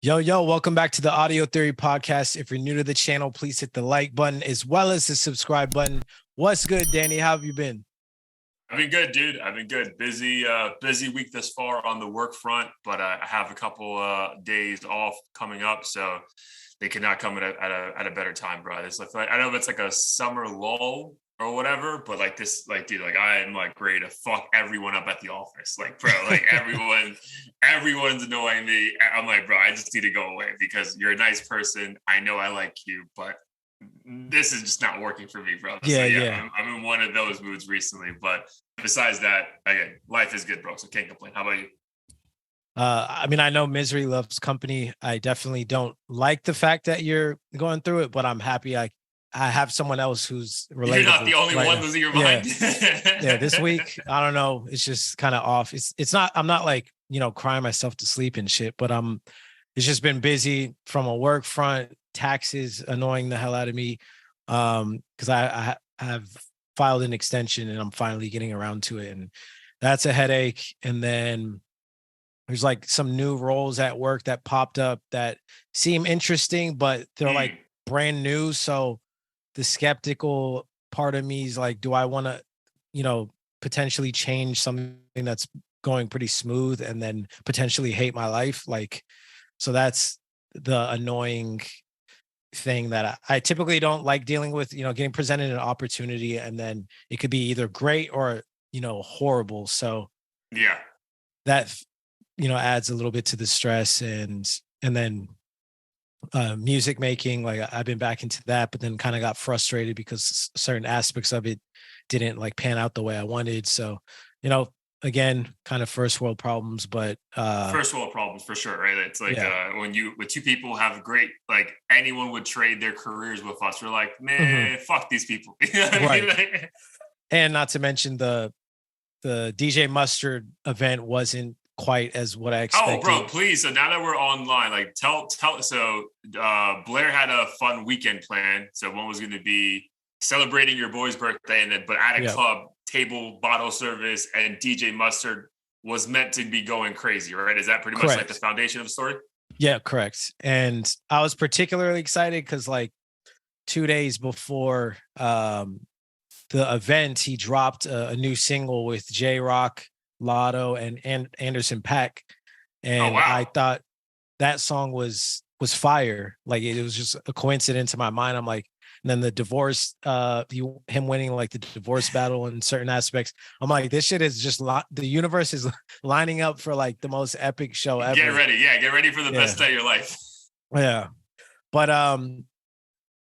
Yo, welcome back to the Audio Theory Podcast. If you're new to the channel, please hit the like button as well as the subscribe button. What's good, Danny? How have you been? I've been good, dude. I've been good. Busy week thus far on the work front, but I have a couple days off coming up, so they cannot come at a better time, bro. It's like I know it's like a summer lull or whatever, but like this, like, dude, like I am like ready to fuck everyone up at the office, like, bro, like everyone's annoying me. I'm like, bro, I just need to go away because you're a nice person. I know I like you, but this is just not working for me, bro. Yeah. I'm in one of those moods recently, but besides that, again, life is good, bro. So can't complain. How about you? I know misery loves company. I definitely don't like the fact that you're going through it, but I'm happy I have someone else who's relatable. You're not the only one losing your mind. Yeah, this week, I don't know. It's just kind of off. It's not, I'm not like, crying myself to sleep and shit, but it's just been busy from a work front, taxes annoying the hell out of me. Because I have filed an extension and I'm finally getting around to it. And that's a headache. And then there's like some new roles at work that popped up that seem interesting, but they're like brand new. So the skeptical part of me is like, do I want to, potentially change something that's going pretty smooth and then potentially hate my life? Like, so that's the annoying thing that I typically don't like dealing with, getting presented an opportunity and then it could be either great or, horrible. So yeah, that, adds a little bit to the stress and then music making, like I've been back into that, but then kind of got frustrated because certain aspects of it didn't like pan out the way I wanted. So, again, kind of first world problems, but first world problems for sure, right? It's like when two people have great, like anyone would trade their careers with us. We're like, man, fuck these people. Right. And not to mention the DJ Mustard event wasn't quite as what I expected. Oh, bro, please. So now that we're online, like tell. So Blair had a fun weekend plan. So one was going to be celebrating your boy's birthday, and then but at a club, table, bottle service, and DJ Mustard was meant to be going crazy, right? Is that pretty much like the foundation of the story? Yeah, correct. And I was particularly excited because like 2 days before the event, he dropped a new single with J-Rock, Lotto, and Anderson .Paak. And I thought that song was fire. Like it was just a coincidence in my mind. I'm like, and then the divorce, him winning like the divorce battle in certain aspects. I'm like, this shit is just the universe is lining up for like the most epic show ever. Get ready. Yeah. Get ready for the best day of your life. Yeah. But,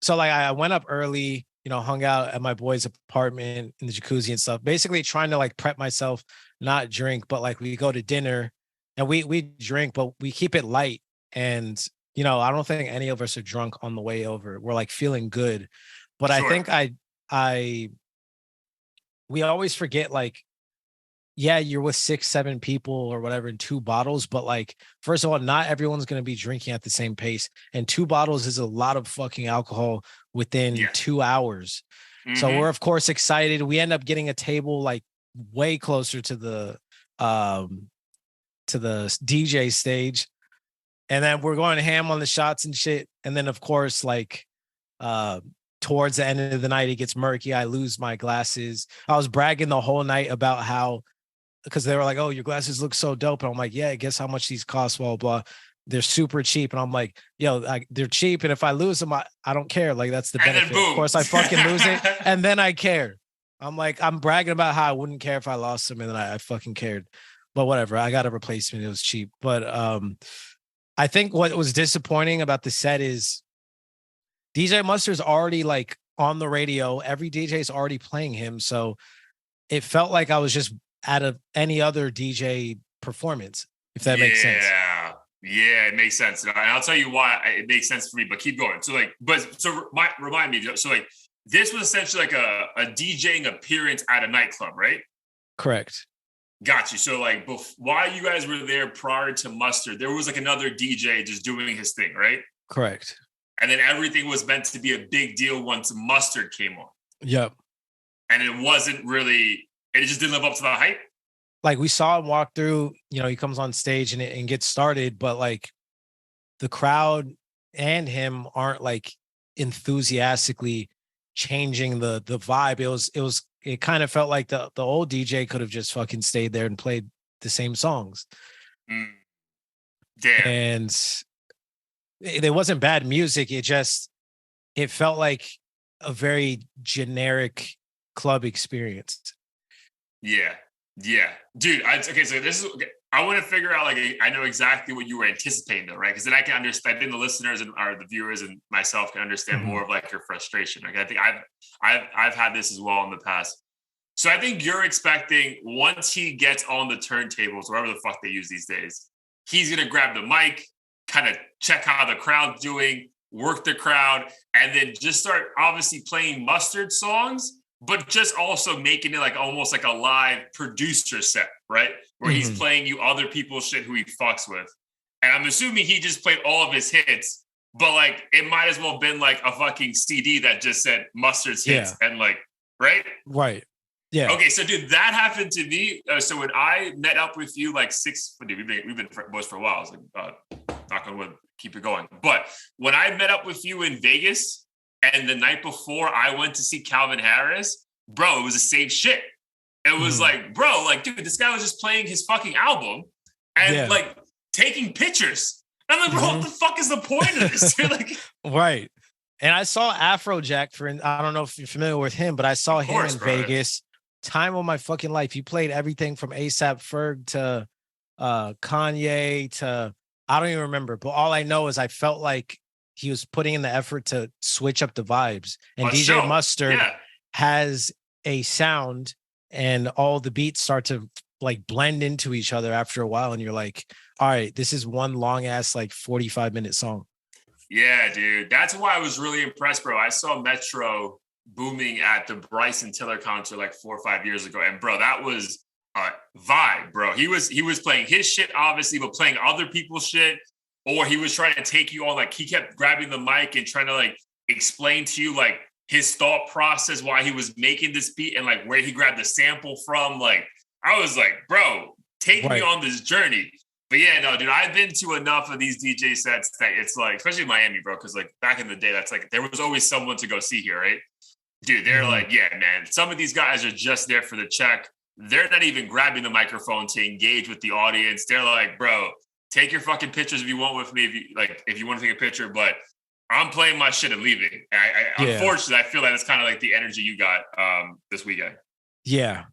so like I went up early, hung out at my boy's apartment in the jacuzzi and stuff, basically trying to like prep myself, not drink, but like we go to dinner and we drink, but we keep it light. And I don't think any of us are drunk on the way over. We're like feeling good. But sure. I think we always forget, like, yeah, you're with 6-7 people or whatever in 2 bottles. But like, first of all, not everyone's going to be drinking at the same pace. And 2 bottles is a lot of fucking alcohol within 2 hours. So we're of course excited. We end up getting a table like way closer to the DJ stage. And then we're going ham on the shots and shit. And then, of course, like towards the end of the night, it gets murky. I lose my glasses. I was bragging the whole night about how, because they were like, oh, your glasses look so dope. And I'm like, yeah, guess how much these cost, blah, blah. They're super cheap. And I'm like, yo, they're cheap. And if I lose them, I don't care. Like, that's the benefit. Of course, I fucking lose it. And then I care. I'm like, I'm bragging about how I wouldn't care if I lost them. And then I fucking cared. But whatever. I got a replacement. It was cheap. But I think what was disappointing about the set is DJ Mustard's already like on the radio. Every DJ is already playing him. So it felt like I was just at any other DJ performance, if that makes sense. Yeah, it makes sense. And I'll tell you why it makes sense for me, but keep going. So like, remind me. So like, this was essentially like a DJing appearance at a nightclub, right? Correct. Got you. So like while you guys were there prior to Mustard, there was like another DJ just doing his thing, right? Correct. And then everything was meant to be a big deal once Mustard came on. Yep. And it wasn't really, it just didn't live up to the hype. Like we saw him walk through, he comes on stage and gets started, but like the crowd and him aren't like enthusiastically changing the vibe. It kind of felt like the old DJ could have just fucking stayed there and played the same songs. Mm. Damn. And it wasn't bad music. It felt like a very generic club experience. Yeah. Yeah. Dude, okay, so this is okay. I want to figure out, like, I know exactly what you were anticipating though, right? Because then I can understand, I think the listeners and or the viewers and myself can understand more of like your frustration. Like I think I've had this as well in the past. So I think you're expecting once he gets on the turntables, wherever the fuck they use these days, he's gonna grab the mic, kind of check how the crowd's doing, work the crowd, and then just start obviously playing Mustard songs, but just also making it like almost like a live producer set, right? Where he's playing you other people's shit who he fucks with. And I'm assuming he just played all of his hits, but like it might as well have been like a fucking CD that just said Mustard's hits and like, right? Right. Yeah. Okay, so dude, that happened to me. So when I met up with you, like dude, we've been boys for a while. I was like, knock on wood, keep it going. But when I met up with you in Vegas, and the night before I went to see Calvin Harris, bro, it was the same shit. It was like, bro, like, dude, this guy was just playing his fucking album and like taking pictures. And I'm like, bro, what the fuck is the point of this? Like, right. And I saw Afrojack I don't know if you're familiar with him, but I saw him in Vegas. Time of my fucking life. He played everything from A$AP Ferg to Kanye to, I don't even remember, but all I know is I felt like he was putting in the effort to switch up the vibes. And DJ Mustard has a sound and all the beats start to like blend into each other after a while. And you're like, all right, this is one long ass, like 45-minute song. Yeah, dude. That's why I was really impressed, bro. I saw Metro booming at the Bryson Tiller concert like 4 or 5 years ago. And bro, that was a vibe, bro. He was playing his shit, obviously, but playing other people's shit. Or he was trying to take you on, like he kept grabbing the mic and trying to like explain to you like his thought process, why he was making this beat and like where he grabbed the sample from. Like, I was like, bro, take me on this journey. But yeah, no, dude, I've been to enough of these DJ sets that it's like, especially in Miami, bro, because like back in the day, that's like, there was always someone to go see here, right? Dude, they're like, yeah, man, some of these guys are just there for the check. They're not even grabbing the microphone to engage with the audience. They're like, bro, take your fucking pictures if you want with me, if you want to take a picture, but I'm playing my shit and leaving. Unfortunately, I feel that it's kind of like the energy you got this weekend. Yeah.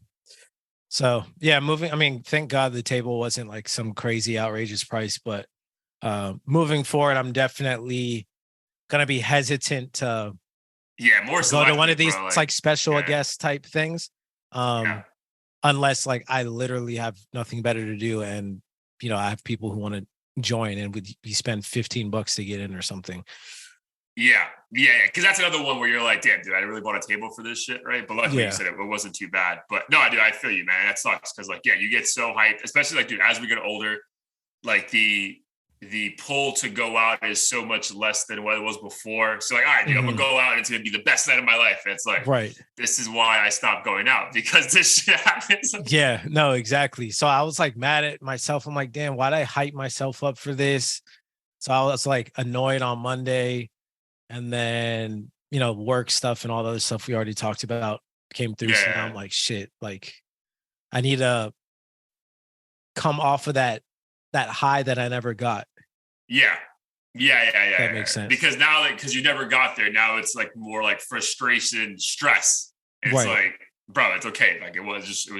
So yeah, I mean, thank God the table wasn't like some crazy outrageous price, but moving forward, I'm definitely gonna be hesitant to more go to one of these like special guest type things. Unless like I literally have nothing better to do and you know, I have people who want to join and we spend $15 to get in or something. Yeah. Because that's another one where you're like, damn, dude, I really bought a table for this shit, right? But luckily you said it wasn't too bad. But no, dude, I feel you, man. That sucks because like, you get so hyped, especially like, dude, as we get older, like the pull to go out is so much less than what it was before. So like, all right, dude, I'm gonna go out and it's gonna be the best night of my life. And it's like, this is why I stopped going out because this shit happens. Yeah, no, exactly. So I was like mad at myself. I'm like, damn, why'd I hype myself up for this? So I was like annoyed on Monday. And then, you know, work stuff and all the other stuff we already talked about came through. So now I'm like, shit, like I need to come off of that high that I never got. Yeah. That makes sense. Because now, like, because you never got there, now it's like more like frustration, stress. And it's like, bro, it's okay. Like it was just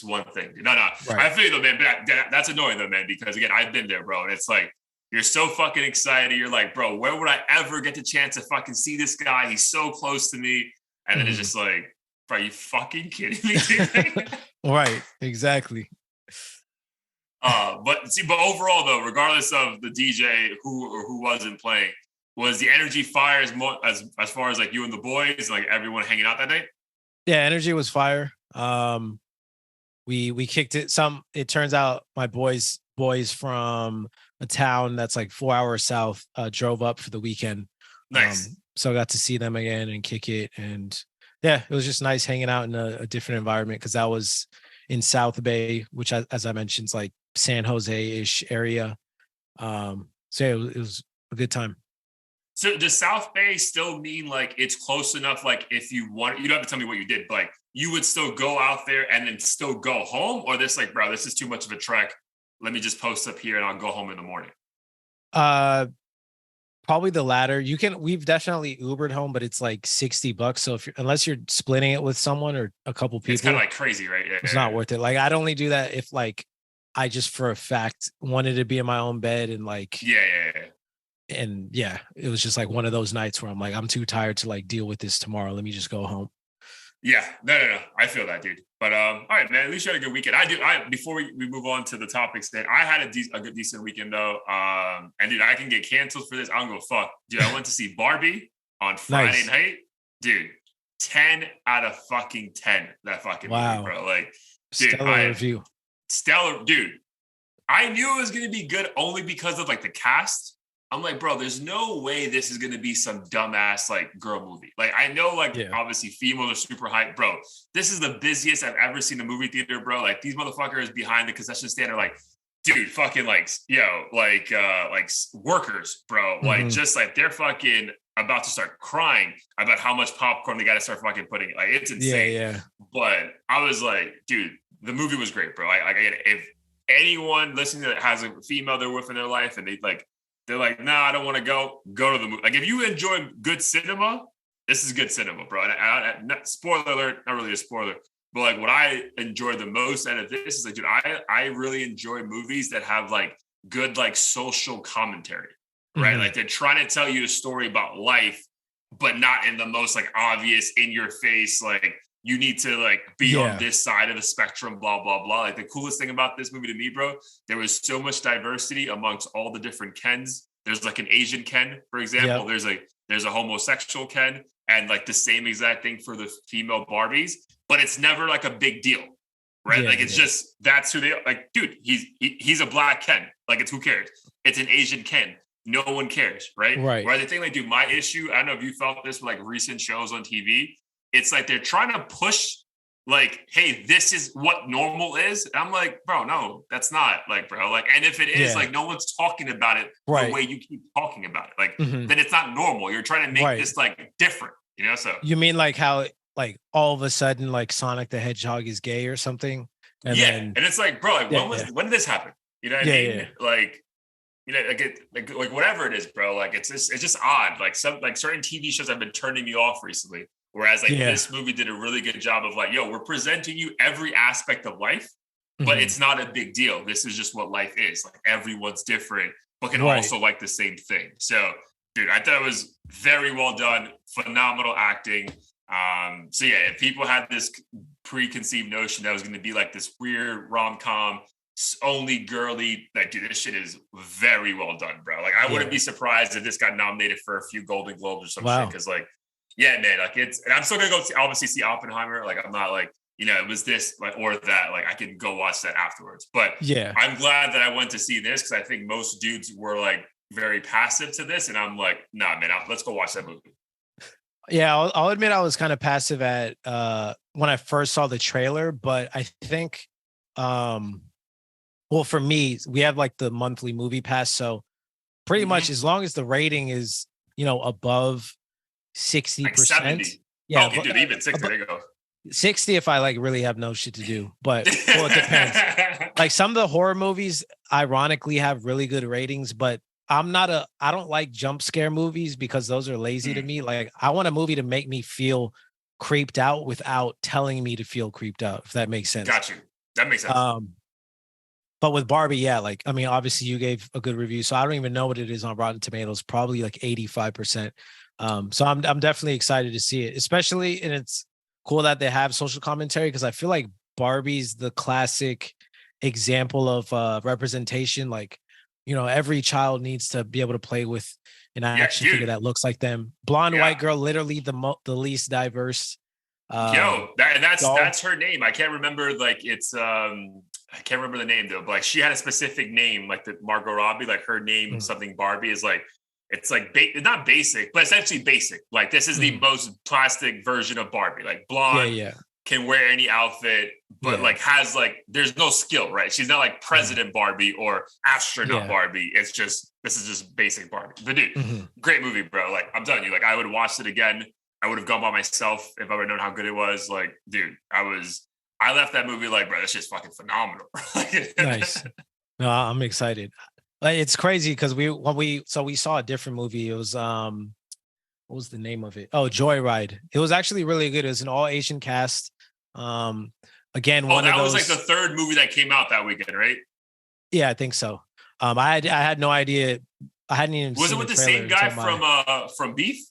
one thing. No. I feel you though, man. But that's annoying though, man, because again, I've been there, bro. And it's like, you're so fucking excited. You're like, bro, where would I ever get the chance to fucking see this guy? He's so close to me. And then it's just like, bro, are you fucking kidding me? Right. Exactly. But overall though, regardless of the DJ who wasn't playing, was the energy fire as far as like you and the boys, like everyone hanging out that night? Yeah, energy was fire. We kicked it. It turns out my boys from a town that's like 4 hours south drove up for the weekend. Nice. So I got to see them again and kick it. And yeah, it was just nice hanging out in a different environment because that was in South Bay, which as I mentioned is like San Jose-ish area. So yeah, it was a good time. So does South Bay still mean like it's close enough? Like if you want, you don't have to tell me what you did, but like you would still go out there and then still go home, or this like, bro, this is too much of a trek. Let me just post up here and I'll go home in the morning. Uh, Probably the latter. We've definitely Ubered home, but it's like $60. So unless you're splitting it with someone or a couple people, it's kind of like crazy, right? It's not worth it. Like I'd only do that if like I just for a fact wanted to be in my own bed and like and yeah, it was just like one of those nights where I'm like, I'm too tired to like deal with this tomorrow. Let me just go home. Yeah, no. I feel that, dude. But all right, man. At least you had a good weekend. I before we move on to the topics, then I had a good decent weekend though. And dude, I can get canceled for this. I don't go fuck, dude. I went to see Barbie on Friday night, dude. 10 out of fucking 10. That fucking movie, bro. Like, dude, stellar review. Stellar, dude. I knew it was gonna be good only because of like the cast. I'm like, bro, there's no way this is going to be some dumbass like girl movie. Like, I know, like, obviously females are super hyped, bro. This is the busiest I've ever seen a movie theater, bro. Like, these motherfuckers behind the concession stand are like, dude, fucking like, like workers, bro. Like, just like they're fucking about to start crying about how much popcorn they got to start fucking putting. Like, it's insane. Yeah. But I was like, dude, the movie was great, bro. I get it. If anyone listening that has a female they're with in their life and they're like, nah, I don't want to go to the movie. Like, if you enjoy good cinema, this is good cinema, bro. And spoiler alert, not really a spoiler, but like what I enjoy the most out of this is like, dude, I really enjoy movies that have like good, like social commentary, right? Like they're trying to tell you a story about life, but not in the most like obvious in your face, like you need to like be on this side of the spectrum, blah, blah, blah. Like the coolest thing about this movie to me, bro, there was so much diversity amongst all the different Kens. There's like an Asian Ken, for example. There's a homosexual Ken, and like the same exact thing for the female Barbies, but it's never like a big deal, right? Like it's just, that's who they are. Like, dude, he's a black Ken. Like, it's who cares? It's an Asian Ken. No one cares, right? Right. The thing, like, dude, my issue, I don't know if you felt this with like recent shows on TV. It's like they're trying to push like, hey, this is what normal is. And I'm like, bro, no, that's not like, bro. Like, and if it is, like, no one's talking about it the way you keep talking about it. Like, then it's not normal. You're trying to make this like different, you know? So you mean like how like all of a sudden like Sonic the Hedgehog is gay or something? And and it's like, bro, like, when did this happen? You know what I mean? Like, you know, like whatever it is, bro. Like it's just odd. Like certain TV shows have been turning me off recently. Whereas like this movie did a really good job of like, yo, we're presenting you every aspect of life, but it's not a big deal. This is just what life is. Like everyone's different, but can also like the same thing. So, dude, I thought it was very well done. Phenomenal acting. So yeah, if people had this preconceived notion that was going to be like this weird rom-com, only girly, like, dude, this shit is very well done, bro. Like, I wouldn't be surprised if this got nominated for a few Golden Globes or some shit. Because like, yeah, man, like and I'm still gonna go obviously see Oppenheimer. Like, I'm not like, you know, it was this like or that. Like, I can go watch that afterwards. But I'm glad that I went to see this because I think most dudes were like very passive to this, and I'm like, nah, man, let's go watch that movie. Yeah, I'll admit I was kind of passive at when I first saw the trailer, but I think, well, for me, we have like the monthly movie pass, so pretty much as long as the rating is, you know, above 60%. Like yeah, oh, dude, even 60. There you go. 60 if I like really have no shit to do, but well, it depends. Like some of the horror movies ironically have really good ratings, but I don't like jump scare movies because those are lazy to me. Like I want a movie to make me feel creeped out without telling me to feel creeped out, if that makes sense. Got you. That makes sense. But with Barbie, like, I mean, obviously you gave a good review, so I don't even know what it is on Rotten Tomatoes, probably like 85%. So I'm definitely excited to see it, especially, and it's cool that they have social commentary because I feel like Barbie's the classic example of representation. Like, you know, every child needs to be able to play with an action figure that looks like them. Blonde white girl, literally the least diverse. That's her name. I can't remember. Like it's I can't remember the name though. But like she had a specific name, like the Margot Robbie. Like her name, something Barbie is like. It's like not basic, but essentially basic. Like this is the most plastic version of Barbie, like blonde, can wear any outfit, but like has like there's no skill, right? She's not like President Barbie or astronaut Barbie. It's just this is just basic Barbie. But dude, great movie, bro. Like I'm telling you, like I would have watched it again. I would have gone by myself if I would have known how good it was. Like, dude, I left that movie like, bro, that's just fucking phenomenal. Nice. No, I'm excited. Like it's crazy because we saw a different movie. It was what was the name of it? Oh, Joyride. It was actually really good. It was an all Asian cast. Again, one of those. Was like the third movie that came out that weekend, right? Yeah, I think so. I had no idea. I hadn't even. Was it with the same guy from Beef?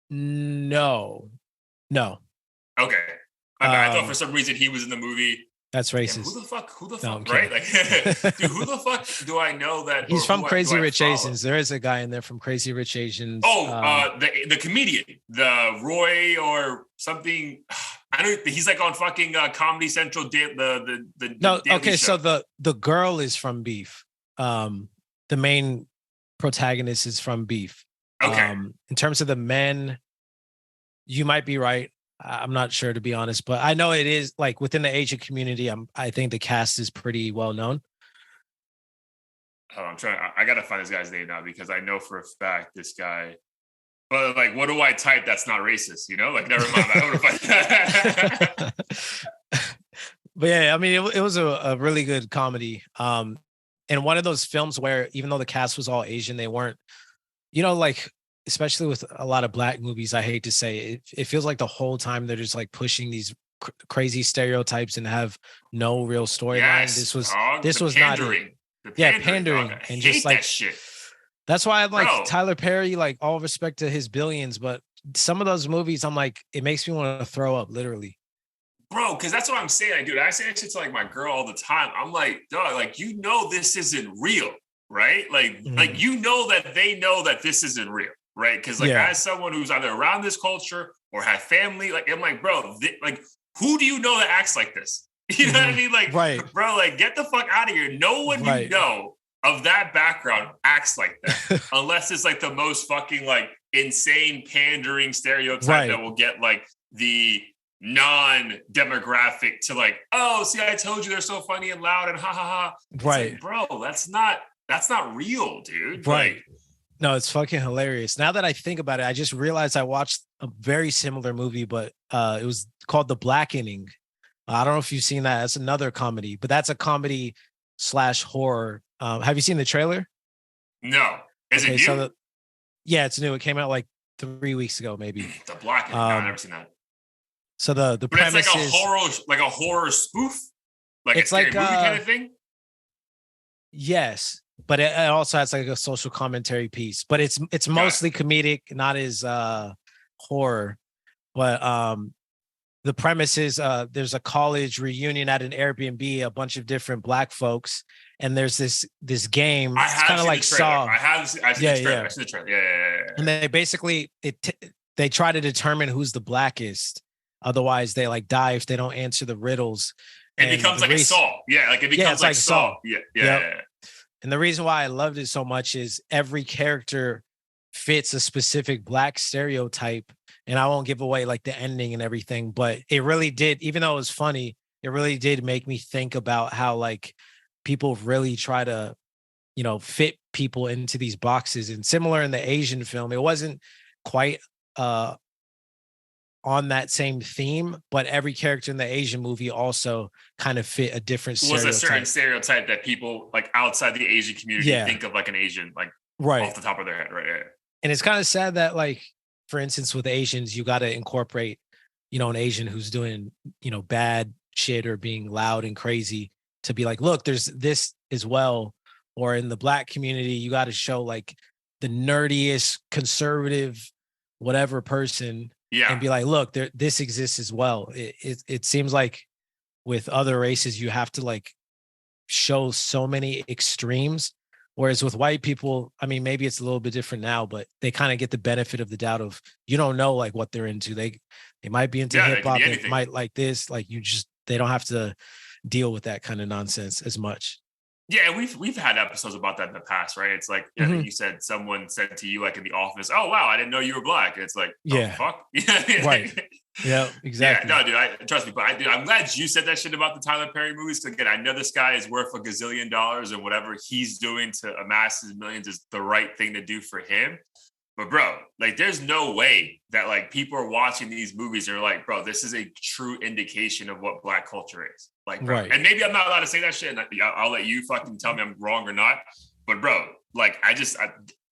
No. Okay. I thought for some reason he was in the movie. That's racist. Who the fuck, right? Like, dude, who the fuck do I know that? He's from Crazy Rich Asians. There is a guy in there from Crazy Rich Asians. Oh, the comedian, the Roy or something. I know he's like on fucking Comedy Central. Okay, show. So the girl is from Beef. The main protagonist is from Beef. Okay. In terms of the men, you might be right. I'm not sure, to be honest, but I know it is like within the Asian community. I think the cast is pretty well known. Oh, I gotta find this guy's name now because I know for a fact this guy. But like, what do I type that's not racist? You know, like never mind. I don't find that. But yeah, I mean, it was a really good comedy. And one of those films where even though the cast was all Asian, they weren't, like. Especially with a lot of black movies, I hate to say it feels like the whole time they're just like pushing these crazy stereotypes and have no real storyline. Yes, this was pandering. Not it. Pandering and just like that shit. That's why I like Tyler Perry, like all respect to his billions, but some of those movies, I'm like, it makes me want to throw up, literally. Bro, because that's what I'm saying. Dude, I say that shit to like my girl all the time. I'm like, dog, like this isn't real, right? Like, like that they know that this isn't real. Right, because like as someone who's either around this culture or had family, like I'm like, bro, like who do you know that acts like this? You know what I mean? Like, bro, like get the fuck out of here. No one you know of that background acts like that, unless it's like the most fucking like insane pandering stereotype that will get like the non-demographic to like, oh, see, I told you they're so funny and loud and ha ha ha. It's like, bro, that's not real, dude. Right. Like, no, it's fucking hilarious. Now that I think about it, I just realized I watched a very similar movie, but it was called The Blackening. I don't know if you've seen that. That's another comedy, but that's a comedy / horror. Have you seen the trailer? No. Is it new? So it's new. It came out like 3 weeks ago, maybe. The Blackening. No, I've never seen that. So the premise is like a horror spoof, like it's a scary movie kind of thing. Yes. But it also has like a social commentary piece, but it's mostly comedic, not as horror. But the premise is there's a college reunion at an Airbnb, a bunch of different black folks, and there's this game. It's kind of like Saw. I've seen the trailer. Yeah. And they basically they try to determine who's the blackest. Otherwise, they like die if they don't answer the riddles. It becomes like a Saw. Yeah, like it becomes like Saw. Yeah. And the reason why I loved it so much is every character fits a specific black stereotype. And I won't give away like the ending and everything, but it really did, even though it was funny, it really did make me think about how like people really try to, fit people into these boxes. And similar in the Asian film, it wasn't quite on that same theme, but every character in the Asian movie also kind of fit a different stereotype. Was a certain stereotype that people like outside the Asian community think of like an Asian, like off the top of their head, right? Yeah. And it's kind of sad that like, for instance, with Asians, you got to incorporate, an Asian who's doing, bad shit or being loud and crazy to be like, look, there's this as well. Or in the black community, you got to show like the nerdiest, conservative, whatever person. Yeah. And be like, look, this exists as well. It seems like with other races, you have to like show so many extremes. Whereas with white people, I mean, maybe it's a little bit different now, but they kind of get the benefit of the doubt of you don't know like what they're into. They might be into hip hop, they might like this, like they don't have to deal with that kind of nonsense as much. Yeah, we've had episodes about that in the past, right? It's like you said someone said to you like in the office, "Oh wow, I didn't know you were black." It's like, oh, fuck, right? Yeah, exactly. Yeah, no, dude, trust me, but I'm glad you said that shit about the Tyler Perry movies. Because again, I know this guy is worth $1 gazillion, and whatever he's doing to amass his millions is the right thing to do for him. But bro, like, there's no way that like people are watching these movies and are like, bro, this is a true indication of what Black culture is. Like, bro, Right. and maybe I'm not allowed to say that shit, and I'll let you fucking tell me I'm wrong or not. But bro, like,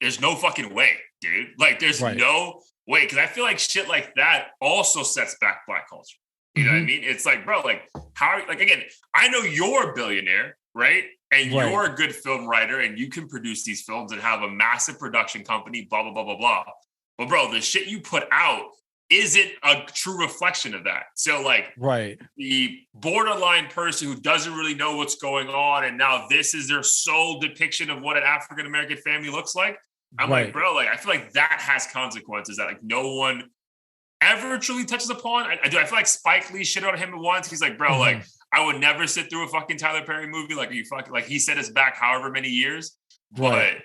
there's no fucking way, dude. Like, there's Right. no way, because I feel like shit like that also sets back Black culture. You know what I mean? It's like, bro, like, how, like, again, I know you're a billionaire, right? And Right. you're a good film writer and you can produce these films and have a massive production company, blah, blah, blah, blah, blah. But bro, the shit you put out isn't a true reflection of that. So like, Right. the borderline person who doesn't really know what's going on, and now this is their sole depiction of what an African-American family looks like. I'm Right. like, bro, like, I feel like that has consequences that like no one ever truly touches upon. I feel like Spike Lee shit on him once. He's like, bro, like, I would never sit through a fucking Tyler Perry movie. Like, you fucking, like, he set us back however many years. But Right.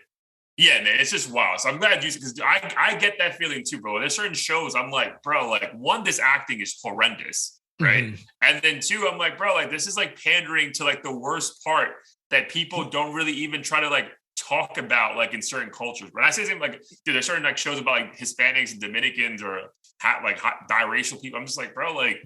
yeah, man, it's just wild. So I'm glad you, because I get that feeling too, bro. There's certain shows I'm like, bro, like, one, this acting is horrendous, right? And then two, I'm like, bro, like, this is like pandering to like the worst part that people don't really even try to like talk about, like, in certain cultures. When I say something like, dude, there's certain like shows about like Hispanics and Dominicans or biracial people. I'm just like, bro, like,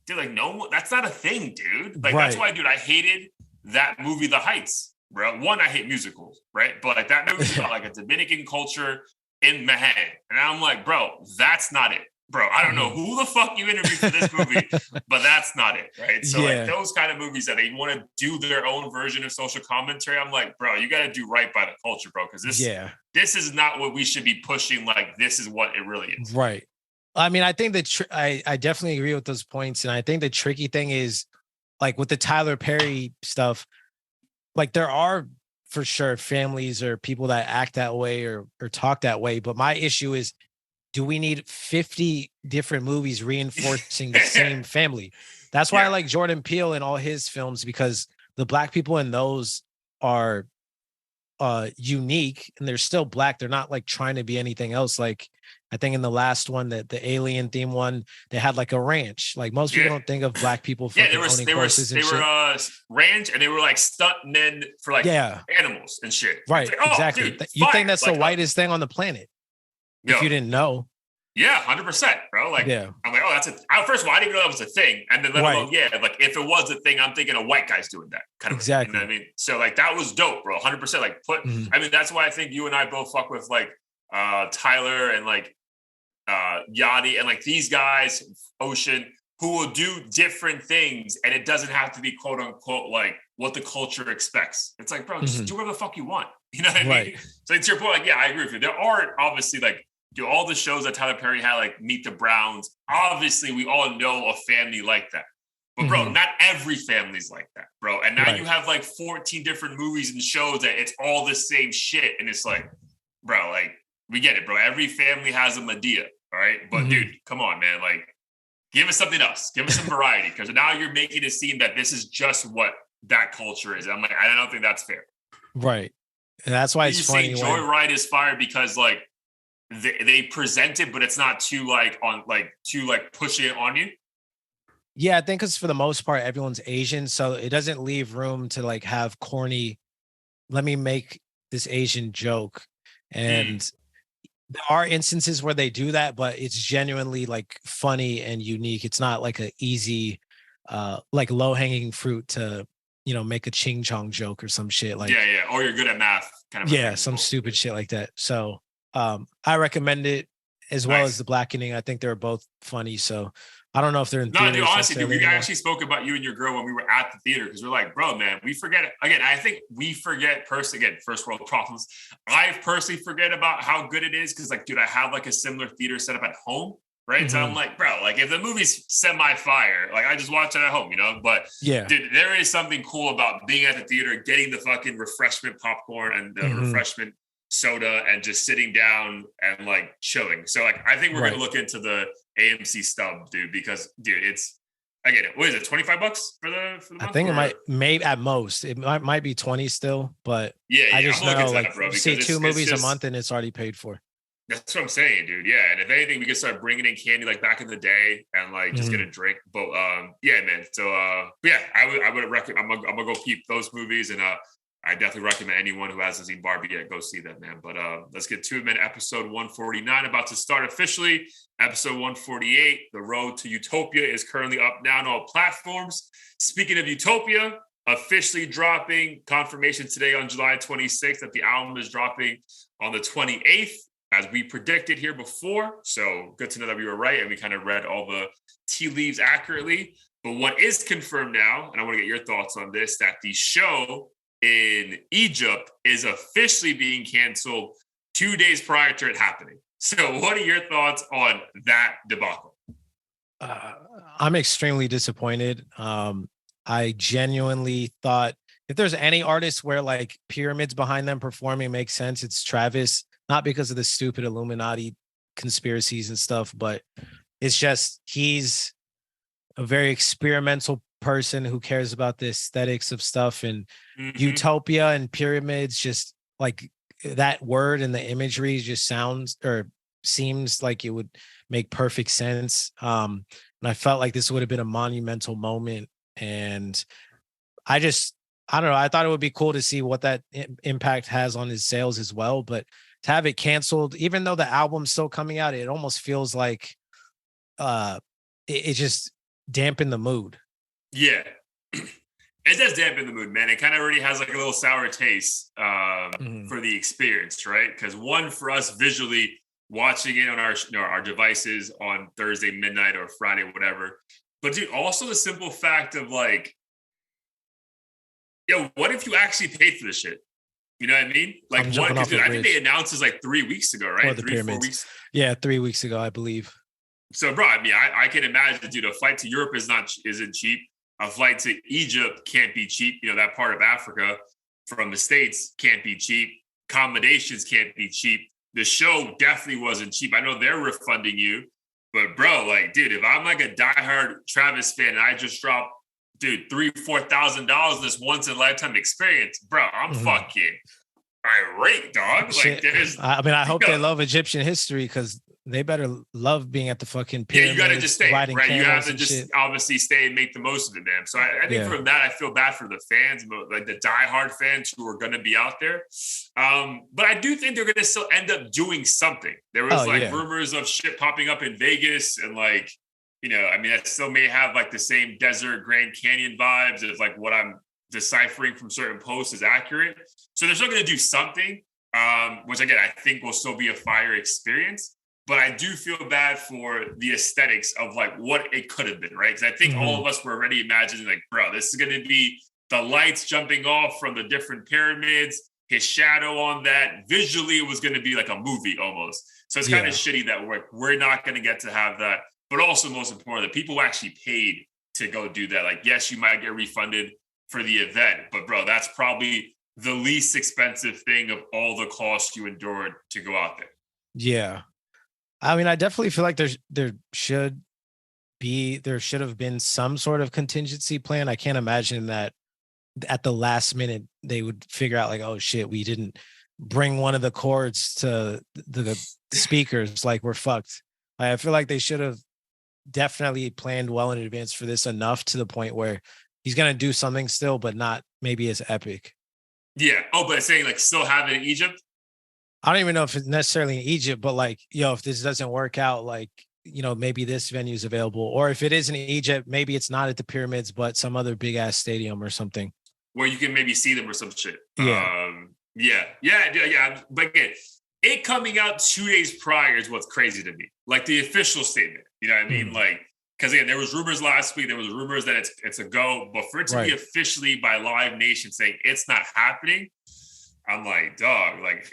dude, like, no, that's not a thing, dude. Like, that's why, dude, I hated that movie, The Heights, bro. One, I hate musicals, right? But like, that movie's about like a Dominican culture in Manhattan. And I'm like, bro, that's not it. Bro, I don't know who the fuck you interviewed for this movie, but that's not it, right? So like, those kind of movies that they want to do their own version of social commentary, I'm like, bro, you got to do right by the culture, bro, because this is not what we should be pushing. Like, this is what it really is. Right. I mean, I think that I definitely agree with those points. And I think the tricky thing is, like, with the Tyler Perry stuff, like, there are for sure families or people that act that way or talk that way. But my issue is, do we need 50 different movies reinforcing the same family? That's why I like Jordan Peele and all his films, because the Black people in those are unique and they're still Black. They're not like trying to be anything else. Like, I think in the last one, that the alien theme one, they had like a ranch. Like, most people don't think of Black people owning horses and shit. They were ranch, and they were like stunt men for like animals and shit. Right, like, exactly. Dude, you think that's like, the whitest thing on the planet? If you didn't know. Yeah, 100%, bro. Like, I'm like, oh, that's first of all, I didn't know that was a thing. And then let alone, like, if it was a thing, I'm thinking a white guy's doing that kind of thing, you know what I mean? So like, that was dope, bro. 100%. Like, I mean, that's why I think you and I both fuck with like Tyler and like Yachty and like these guys, Ocean, who will do different things, and it doesn't have to be quote unquote like what the culture expects. It's like, bro, just do whatever the fuck you want. You know what I mean? So it's your point. Like, yeah, I agree with you. There are obviously like, all the shows that Tyler Perry had, like Meet the Browns, obviously we all know a family like that. But bro, not every family's like that, bro. And now you have like 14 different movies and shows that it's all the same shit. And it's like, bro, like, we get it, bro. Every family has a Medea, all right? But dude, come on, man. Like, give us something else. Give us some variety. Because now you're making it seem that this is just what that culture is. I'm like, I don't think that's fair. Right. And that's why it's funny. You say Joyride is fire because like, they present it, but it's not too like pushing it on you. Yeah, I think because for the most part, everyone's Asian, so it doesn't leave room to like have corny, let me make this Asian joke. And there are instances where they do that, but it's genuinely like funny and unique. It's not like a easy, like low hanging fruit to, you know, make a ching chong joke or some shit like. Yeah. Or you're good at math, kind of. Yeah, some stupid shit like that. So I recommend it as well as The Blackening. I think they're both funny. So I don't know if they're in theaters. No, dude, honestly, dude, we actually spoke about you and your girl when we were at the theater because we're like, bro, man, we forget it. Again, I think we forget personally, again, first world problems. I personally forget about how good it is because, like, dude, I have like a similar theater set up at home, right? So I'm like, bro, like if the movie's semi-fire, like I just watch it at home, you know? But dude, there is something cool about being at the theater, getting the fucking refreshment popcorn and the refreshment soda and just sitting down and like chilling. So like I think we're gonna look into the AMC stub, dude, because dude, it's again, what is it, $25 for the month? I think it might at most it might be 20 still, but I just know like see two movies a month and it's already paid for. That's what I'm saying, dude. Yeah, and if anything, we could start bringing in candy like back in the day, and like just get a drink. But yeah, man. So but yeah, I would recommend. I'm gonna go peep those movies, and I definitely recommend anyone who hasn't seen Barbie yet go see that, man. But let's get to it, man. Episode 149 about to start officially. Episode 148, The Road to Utopia, is currently up now on all platforms. Speaking of Utopia, officially dropping confirmation today on July 26th that the album is dropping on the 28th. As we predicted here before. So good to know that we were right and we kind of read all the tea leaves accurately. But what is confirmed now, and I want to get your thoughts on this, that the show in Egypt is officially being canceled 2 days prior to it happening. So what are your thoughts on that debacle? I'm extremely disappointed. I genuinely thought if there's any artist where like pyramids behind them performing makes sense, it's Travis. Not because of the stupid Illuminati conspiracies and stuff, but it's just he's a very experimental person who cares about the aesthetics of stuff, and Utopia and pyramids, just like that word and the imagery just sounds or seems like it would make perfect sense. And I felt like this would have been a monumental moment. And I don't know. I thought it would be cool to see what that impact has on his sales as well. But to have it canceled, even though the album's still coming out, it almost feels like it just dampened the mood. Yeah. It does dampen the mood, man. It kind of already has like a little sour taste for the experience, right? Because one, for us visually watching it on our devices on Thursday midnight or Friday, whatever. But dude, also the simple fact of like, yo, what if you actually paid for this shit? You know what I mean? Like what? Dude, I think they announced this like 3 weeks ago, right? 3 or 4 weeks. Yeah, 3 weeks ago, I believe. So, bro, I mean, I can imagine, dude. A flight to Europe isn't cheap. A flight to Egypt can't be cheap. You know, that part of Africa from the States can't be cheap. Accommodations can't be cheap. The show definitely wasn't cheap. I know they're refunding you, but bro, like, dude, if I'm like a diehard Travis fan and I just dropped, dude, $3,000-$4,000 this once in a lifetime experience, bro, I'm fucking irate, dog. Like, I hope they love Egyptian history because they better love being at the fucking pyramids. Yeah, you got to just stay, right? You have to just obviously stay and make the most of it, man. So I think from that, I feel bad for the fans, like the diehard fans who are going to be out there. But I do think they're going to still end up doing something. There was rumors of shit popping up in Vegas and like, you know, I mean, that still may have like the same desert Grand Canyon vibes if like what I'm deciphering from certain posts is accurate. So they're still going to do something, which again, I think will still be a fire experience. But I do feel bad for the aesthetics of like what it could have been, right? Because I think all of us were already imagining like, bro, this is going to be the lights jumping off from the different pyramids, his shadow on that. Visually, it was going to be like a movie almost. So it's kind of shitty that we're not going to get to have that. But also, most important, the people who actually paid to go do that. Like, yes, you might get refunded for the event, but bro, that's probably the least expensive thing of all the costs you endured to go out there. Yeah. I mean, I definitely feel like there should have been some sort of contingency plan. I can't imagine that at the last minute they would figure out like, oh shit, we didn't bring one of the cords to the speakers, like we're fucked. I feel like they should have definitely planned well in advance for this enough to the point where he's gonna do something still, but not maybe as epic. Yeah. Oh, but saying like still have it in Egypt. I don't even know if it's necessarily in Egypt, but like, if this doesn't work out, like, maybe this venue is available, or if it is in Egypt, maybe it's not at the pyramids, but some other big ass stadium or something where you can maybe see them or some shit. Yeah. Yeah. But again, it coming out 2 days prior is what's crazy to me. Like the official statement, you know what I mean? Like, because again, there was rumors last week. There was rumors that it's a go, but for it to be officially by Live Nation saying it's not happening, I'm like, dog, like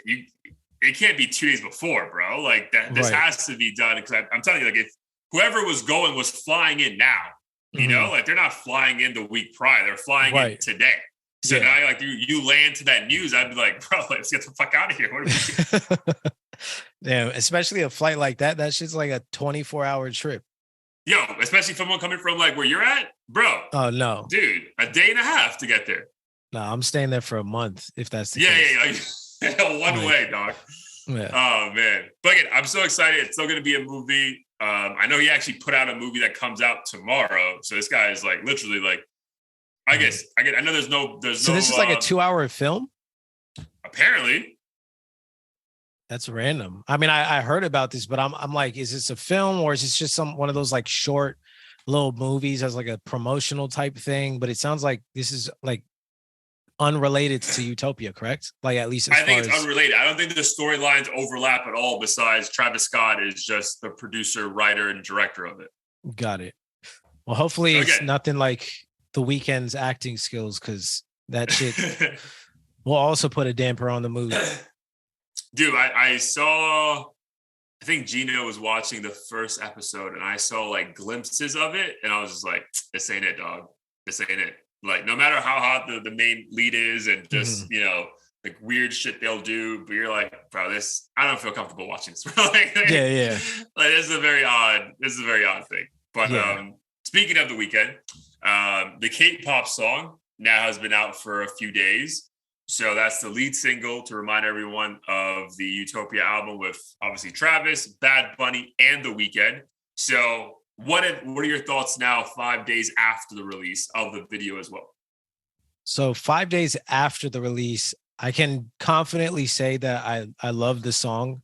it can't be 2 days before, bro. Like that, this has to be done. Because I'm telling you, like if whoever was going was flying in now, you know, like they're not flying in the week prior. They're flying in today. So now, like you land to that news, I'd be like, bro, let's get the fuck out of here. What are we doing? Damn, especially a flight like that. That shit's like a 24-hour trip. Yo, especially someone coming from like where you're at, bro. Oh no, dude, a day and a half to get there. No, I'm staying there for a month if that's the case. Yeah. One way, dog. Yeah. Oh man. But again, I'm so excited. It's still gonna be a movie. I know he actually put out a movie that comes out tomorrow. So this guy is like literally like, I guess I know there's So no this is like a 2-hour film? apparently. That's random. I mean, I heard about this, but I'm like, is this a film or is this just one of those like short little movies as like a promotional type thing? But it sounds like this is like unrelated to Utopia, correct? Like at least as I think far it's as unrelated. I don't think the storylines overlap at all, besides Travis Scott is just the producer, writer, and director of it. got it. Well, hopefully So it's again, nothing like The Weeknd's acting skills, because that shit will also put a damper on the movie. dude, I saw, I think Gino was watching the first episode and I saw like glimpses of it and I was just like, this ain't it, dog. This ain't it. Like, no matter how hot the main lead is and just, you know, like weird shit they'll do, but you're like, bro, this, I don't feel comfortable watching this. Yeah. Like, this is a very odd thing. But speaking of The Weeknd, the K-pop song now has been out for a few days. So that's the lead single, to remind everyone, of the Utopia album with obviously Travis, Bad Bunny, and The Weeknd. So what are your thoughts now, 5 days after the release of the video as well? So 5 days after the release, I can confidently say that I love the song.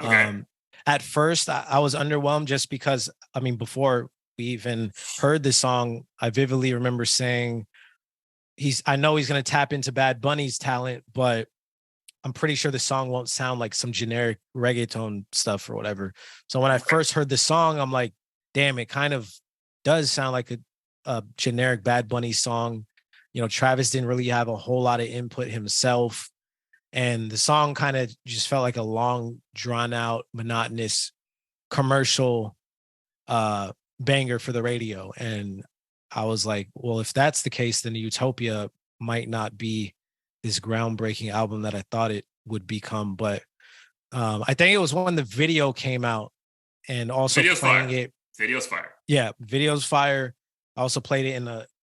Okay. At first, I was underwhelmed just because, I mean, before we even heard the song, I vividly remember saying, I know he's going to tap into Bad Bunny's talent, but I'm pretty sure the song won't sound like some generic reggaeton stuff or whatever. So when I first heard the song, I'm like, damn, it kind of does sound like a generic Bad Bunny song. You know, Travis didn't really have a whole lot of input himself. And the song kind of just felt like a long, drawn out, monotonous commercial banger for the radio. And I was like, well, if that's the case, then Utopia might not be this groundbreaking album that I thought it would become. But I think it was when the video came out and also Video's playing fire. it. Video's fire. Yeah, video's fire. I also played it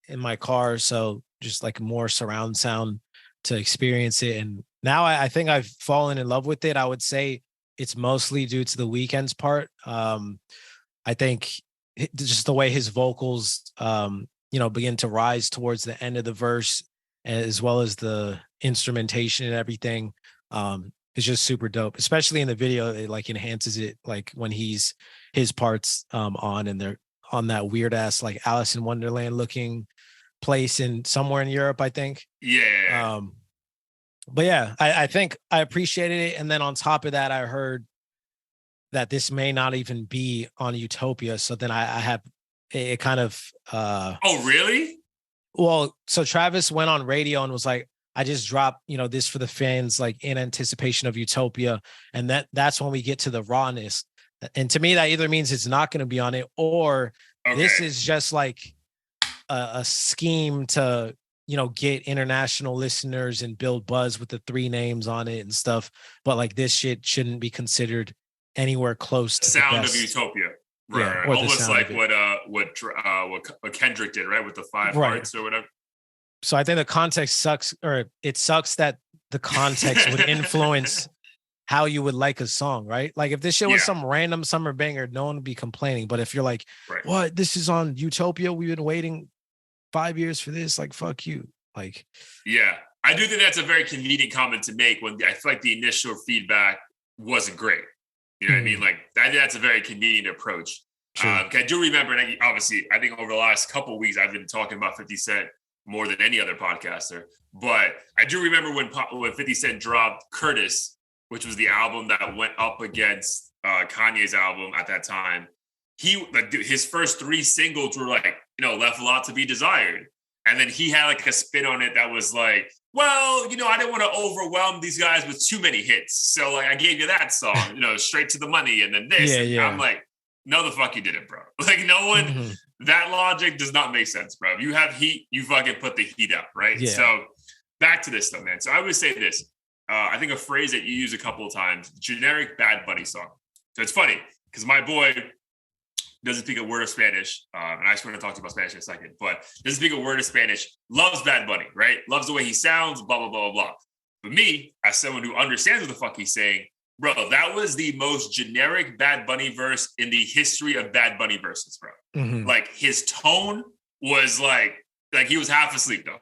in my car, so just like more surround sound to experience it. And now I think I've fallen in love with it. I would say it's mostly due to The Weeknd's part. I think just the way his vocals, begin to rise towards the end of the verse, as well as the instrumentation and everything, is just super dope. Especially in the video, it like enhances it, like when his parts on, and they're on that weird ass like Alice in Wonderland looking place in somewhere in Europe, I think. Yeah. But yeah, I think I appreciated it. And then on top of that, I heard that this may not even be on Utopia. So then I have it kind of Oh, really? well, so Travis went on radio and was like, I just dropped, this for the fans, like in anticipation of Utopia. And that's when we get to the rawness. And to me, that either means it's not going to be on it, or this is just like a scheme to, get international listeners and build buzz with the 3 names on it and stuff. But like this shit shouldn't be considered anywhere close to Sound the of best. Utopia. Yeah, Right. or the Almost sound like of it. what Kendrick did, right? With the 5 Right. hearts or whatever. So I think the context sucks, or it sucks that the context would influence how you would like a song, right? Like if this shit was some random summer banger, no one would be complaining. But if you're like, what? This is on Utopia. We've been waiting 5 years for this. Like, fuck you. Like, yeah, I do think that's a very convenient comment to make when I feel like the initial feedback wasn't great. You know what I mean? Like, I think that's a very convenient approach. I do remember, and obviously, I think over the last couple of weeks, I've been talking about 50 Cent more than any other podcaster. But I do remember when 50 Cent dropped Curtis, which was the album that went up against Kanye's album at that time. His first 3 singles were like, left a lot to be desired. And then he had like a spin on it that was like, well, I didn't want to overwhelm these guys with too many hits. So like I gave you that song, straight to the money, and then this. Yeah. I'm like, no, the fuck you didn't, bro. Like no one, that logic does not make sense, bro. If you have heat, you fucking put the heat up, right? Yeah. So back to this though, man. So I would say this. I think a phrase that you use a couple of times, generic Bad Bunny song. So it's funny because my boy doesn't speak a word of Spanish, and I just want to talk to you about Spanish in a second, but doesn't speak a word of Spanish, loves Bad Bunny, right? Loves the way he sounds, blah, blah, blah, blah, blah. But me, as someone who understands what the fuck he's saying, bro, that was the most generic Bad Bunny verse in the history of Bad Bunny verses, bro. Mhm. Like his tone was like he was half asleep, dog.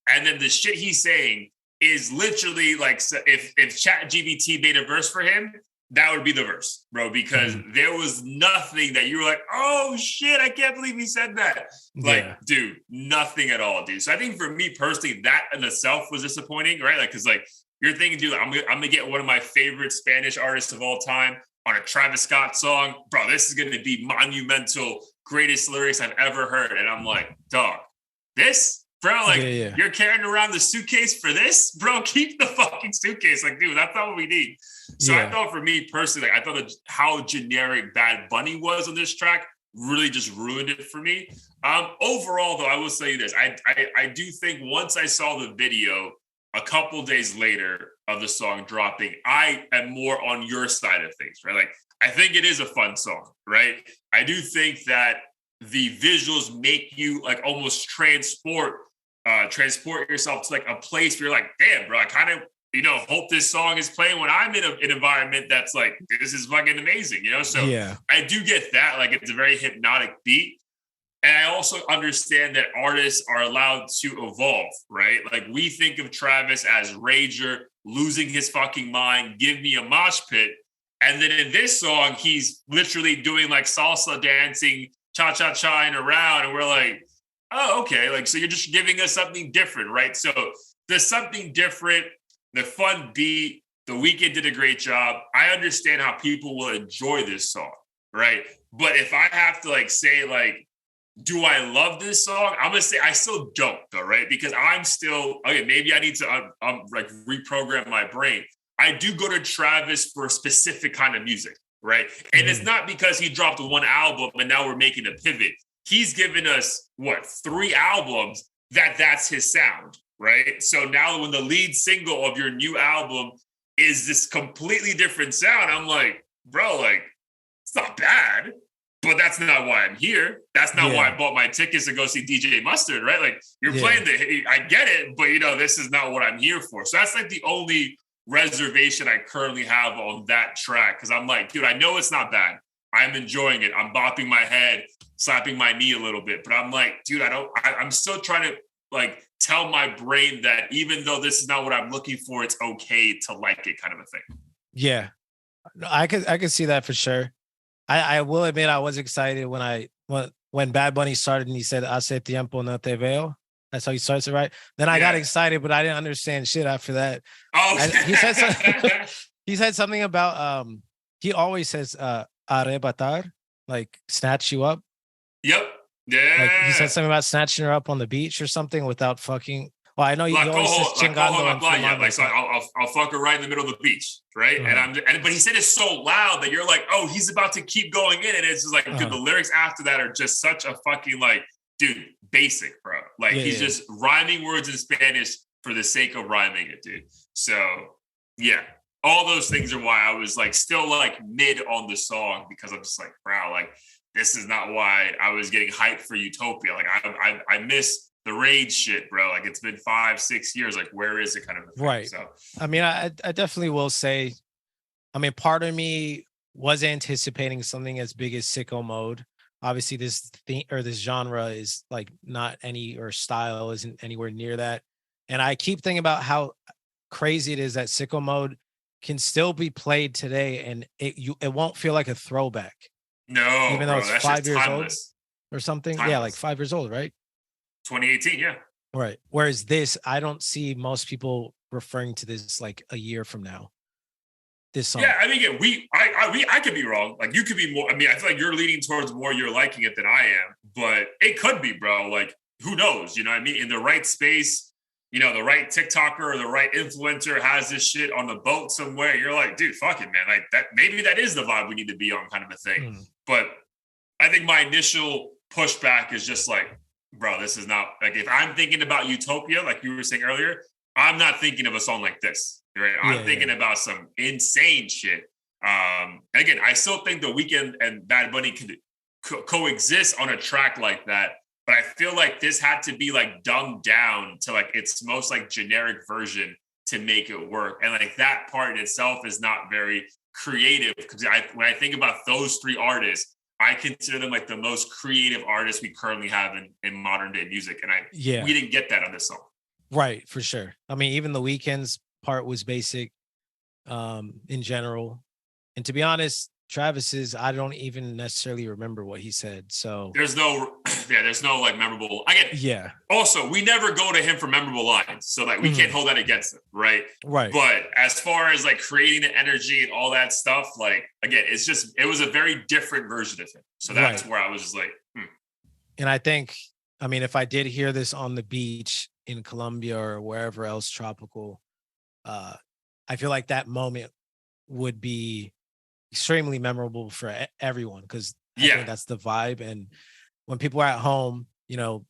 And then the shit he's saying is literally like, if Chat GBT made a verse for him, that would be the verse, bro, because there was nothing that you were like, oh shit, I can't believe he said that. Like, dude, nothing at all, dude. So I think for me personally, that in itself was disappointing, right? Like, cause like you're thinking, dude, I'm gonna get one of my favorite Spanish artists of all time on a Travis Scott song. Bro, this is gonna be monumental, greatest lyrics I've ever heard. And I'm like, dog, this? Bro, like, you're carrying around the suitcase for this? Bro, keep the fucking suitcase. Like, dude, that's not what we need. So I thought for me personally, like, I thought how generic Bad Bunny was on this track really just ruined it for me. Overall, though, I will say this. I do think once I saw the video a couple days later of the song dropping, I am more on your side of things, right? Like, I think it is a fun song, right? I do think that the visuals make you like almost transport yourself to like a place where you're like, damn, bro, I kind of, hope this song is playing when I'm in an environment that's like, this is fucking amazing, So I do get that. Like, it's a very hypnotic beat. And I also understand that artists are allowed to evolve, right? Like, we think of Travis as rager, losing his fucking mind, give me a mosh pit. And then in this song, he's literally doing like salsa dancing, cha-cha-chaing around. And we're like, oh, okay. Like, so you're just giving us something different, right? So there's something different, the fun beat. The Weeknd did a great job. I understand how people will enjoy this song, right? But if I have to like say like, do I love this song? I'm gonna say I still don't, though, right? Because I'm still, okay, maybe I need to like reprogram my brain. I do go to Travis for a specific kind of music, right? And it's not because he dropped one album and now we're making a pivot. He's given us, 3 albums that's his sound, right? So now when the lead single of your new album is this completely different sound, I'm like, bro, like, it's not bad, but that's not why I'm here. That's not why I bought my tickets to go see DJ Mustard, right? Like, you're playing I get it, but this is not what I'm here for. So that's like the only reservation I currently have on that track. Cause I'm like, dude, I know it's not bad. I'm enjoying it. I'm bopping my head, slapping my knee a little bit, but I'm like, dude, I'm still trying to like tell my brain that even though this is not what I'm looking for, it's okay to like it, kind of a thing. Yeah, I could see that for sure. I will admit I was excited when Bad Bunny started and he said "Hace tiempo no te veo." That's how he starts it, right? Then I got excited, but I didn't understand shit after that. Oh, he said something about he always says arrebatar, like snatch you up. Yep. Yeah. Like he said something about snatching her up on the beach or something without fucking. Well, I know he always says chingando. Like, so I'll fuck her right in the middle of the beach, right? But he said it so loud that you're like, oh, he's about to keep going in, and it's just like, dude, the lyrics after that are just such a fucking like, dude, basic, bro. Like, he's just rhyming words in Spanish for the sake of rhyming it, dude. So yeah, all those things are why I was like still like mid on the song, because I'm just like, bro, like, this is not why I was getting hyped for Utopia. Like, I miss the rage shit, bro. Like, it's been 5-6 years. Like, where is it, kind of a thing? Right. So I mean, I definitely will say, I mean, part of me was anticipating something as big as Sicko Mode. Obviously, this thing or this genre is like not or style isn't anywhere near that. And I keep thinking about how crazy it is that Sicko Mode can still be played today, and it won't feel like a throwback. No, even though bro, it's 5 years old or something. Timeless. Yeah, like 5 years old, right? 2018, yeah. Right. Whereas this, I don't see most people referring to this like a year from now. This song. Yeah, I mean, I could be wrong. Like, you could be more. I mean, I feel like you're leaning towards more you're liking it than I am, but it could be, bro. Like, who knows? You know what I mean? In the right space, the right TikToker or the right influencer has this shit on the boat somewhere. You're like, dude, fuck it, man. Like, that maybe that is the vibe we need to be on, kind of a thing. But I think my initial pushback is just like, bro, this is not like, if I'm thinking about Utopia, like you were saying earlier, I'm not thinking of a song like this. Right? I'm thinking about some insane shit. Again, I still think The Weeknd and Bad Bunny could coexist on a track like that. But I feel like this had to be like dumbed down to like its most like generic version to make it work. And like that part in itself is not very creative, because when I think about those three artists, I consider them like the most creative artists we currently have in modern day music. And we didn't get that on this song. Right, for sure. I mean, even the Weeknd's part was basic in general. And to be honest, Travis's, I don't even necessarily remember what he said. So there's no like memorable. Yeah. Also, we never go to him for memorable lines, so like we can't hold that against him, right? Right. But as far as like creating the energy and all that stuff, like again, it was a very different version of him. So that's where I was just like, And I think, I mean, if I did hear this on the beach in Colombia or wherever else tropical, I feel like that moment would be extremely memorable for everyone, because I think that's the vibe. And when people are at home, you know,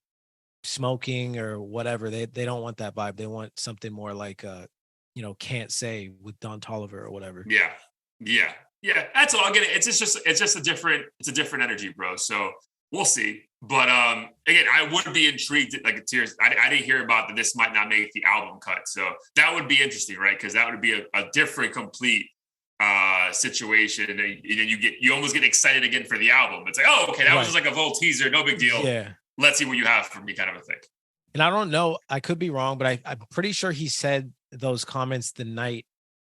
smoking or whatever, they don't want that vibe. They want something more like you know, Can't Say with Don Toliver or whatever. Yeah. That's all. Again, it's just a different energy, bro. So we'll see. But again, I would be intrigued. Like, tears. I didn't hear about that. This might not make the album cut, so that would be interesting, right? Because that would be a different, complete situation, and then you almost get excited again for the album. It's like, oh, okay, that was just like a little teaser, no big deal. Yeah, let's see what you have for me, kind of a thing. And I don't know, I could be wrong, but I'm pretty sure he said those comments the night,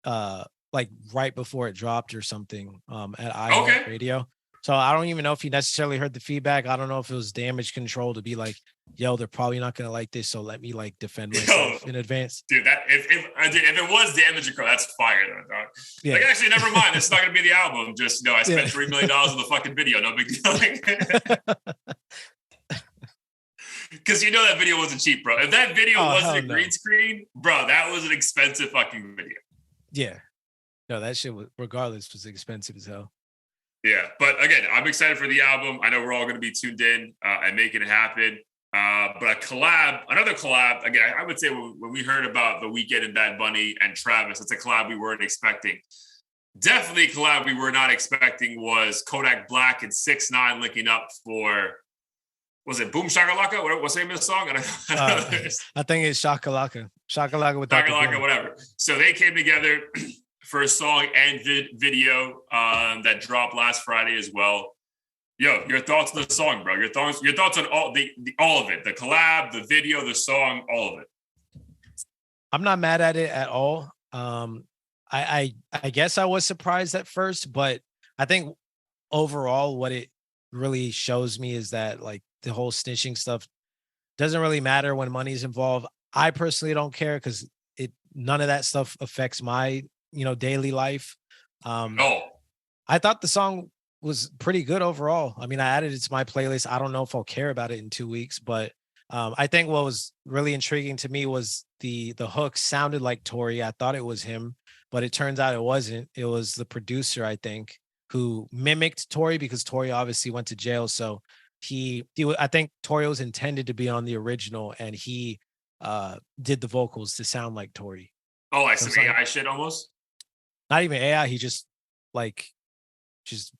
like right before it dropped or something, at iHeart Radio. So I don't even know if he necessarily heard the feedback. I don't know if it was damage control to be like, yo, they're probably not going to like this, so let me like defend myself in advance. Dude, that if it was damage control, that's fire, though, dog. Yeah. Like, actually, never mind. It's not going to be the album. Just, I spent $3 million on the fucking video. No big deal. Because that video wasn't cheap, bro. If that video wasn't a green screen, bro, that was an expensive fucking video. Yeah. No, that shit was, regardless, was expensive as hell. Yeah, but again, I'm excited for the album. I know we're all going to be tuned in and making it happen. But another collab, again, I would say when we heard about The Weeknd and Bad Bunny and Travis, it's a collab we weren't expecting. Definitely a collab we were not expecting was Kodak Black and 6ix9ine linking up for, was it Boom Shakalaka? What's the name of the song? I think it's Shakalaka. Shakalaka with Shakalaka, whatever. So they came together for a song and video that dropped last Friday as well. Yo, your thoughts on the song, bro? Your thoughts on all of it, the collab, the video, the song, all of it. I'm not mad at it at all. I guess I was surprised at first, but I think overall what it really shows me is that like the whole snitching stuff doesn't really matter when money's involved. I personally don't care because none of that stuff affects my daily life. I thought the song was pretty good overall. I mean, I added it to my playlist. I don't know if I'll care about it in 2 weeks, but I think what was really intriguing to me was the hook sounded like Tory. I thought it was him, but it turns out it wasn't. It was the producer, I think, who mimicked Tory, because Tory obviously went to jail. So I think Tory was intended to be on the original, and he did the vocals to sound like Tory. Oh, like some AI shit almost? Not even AI. He just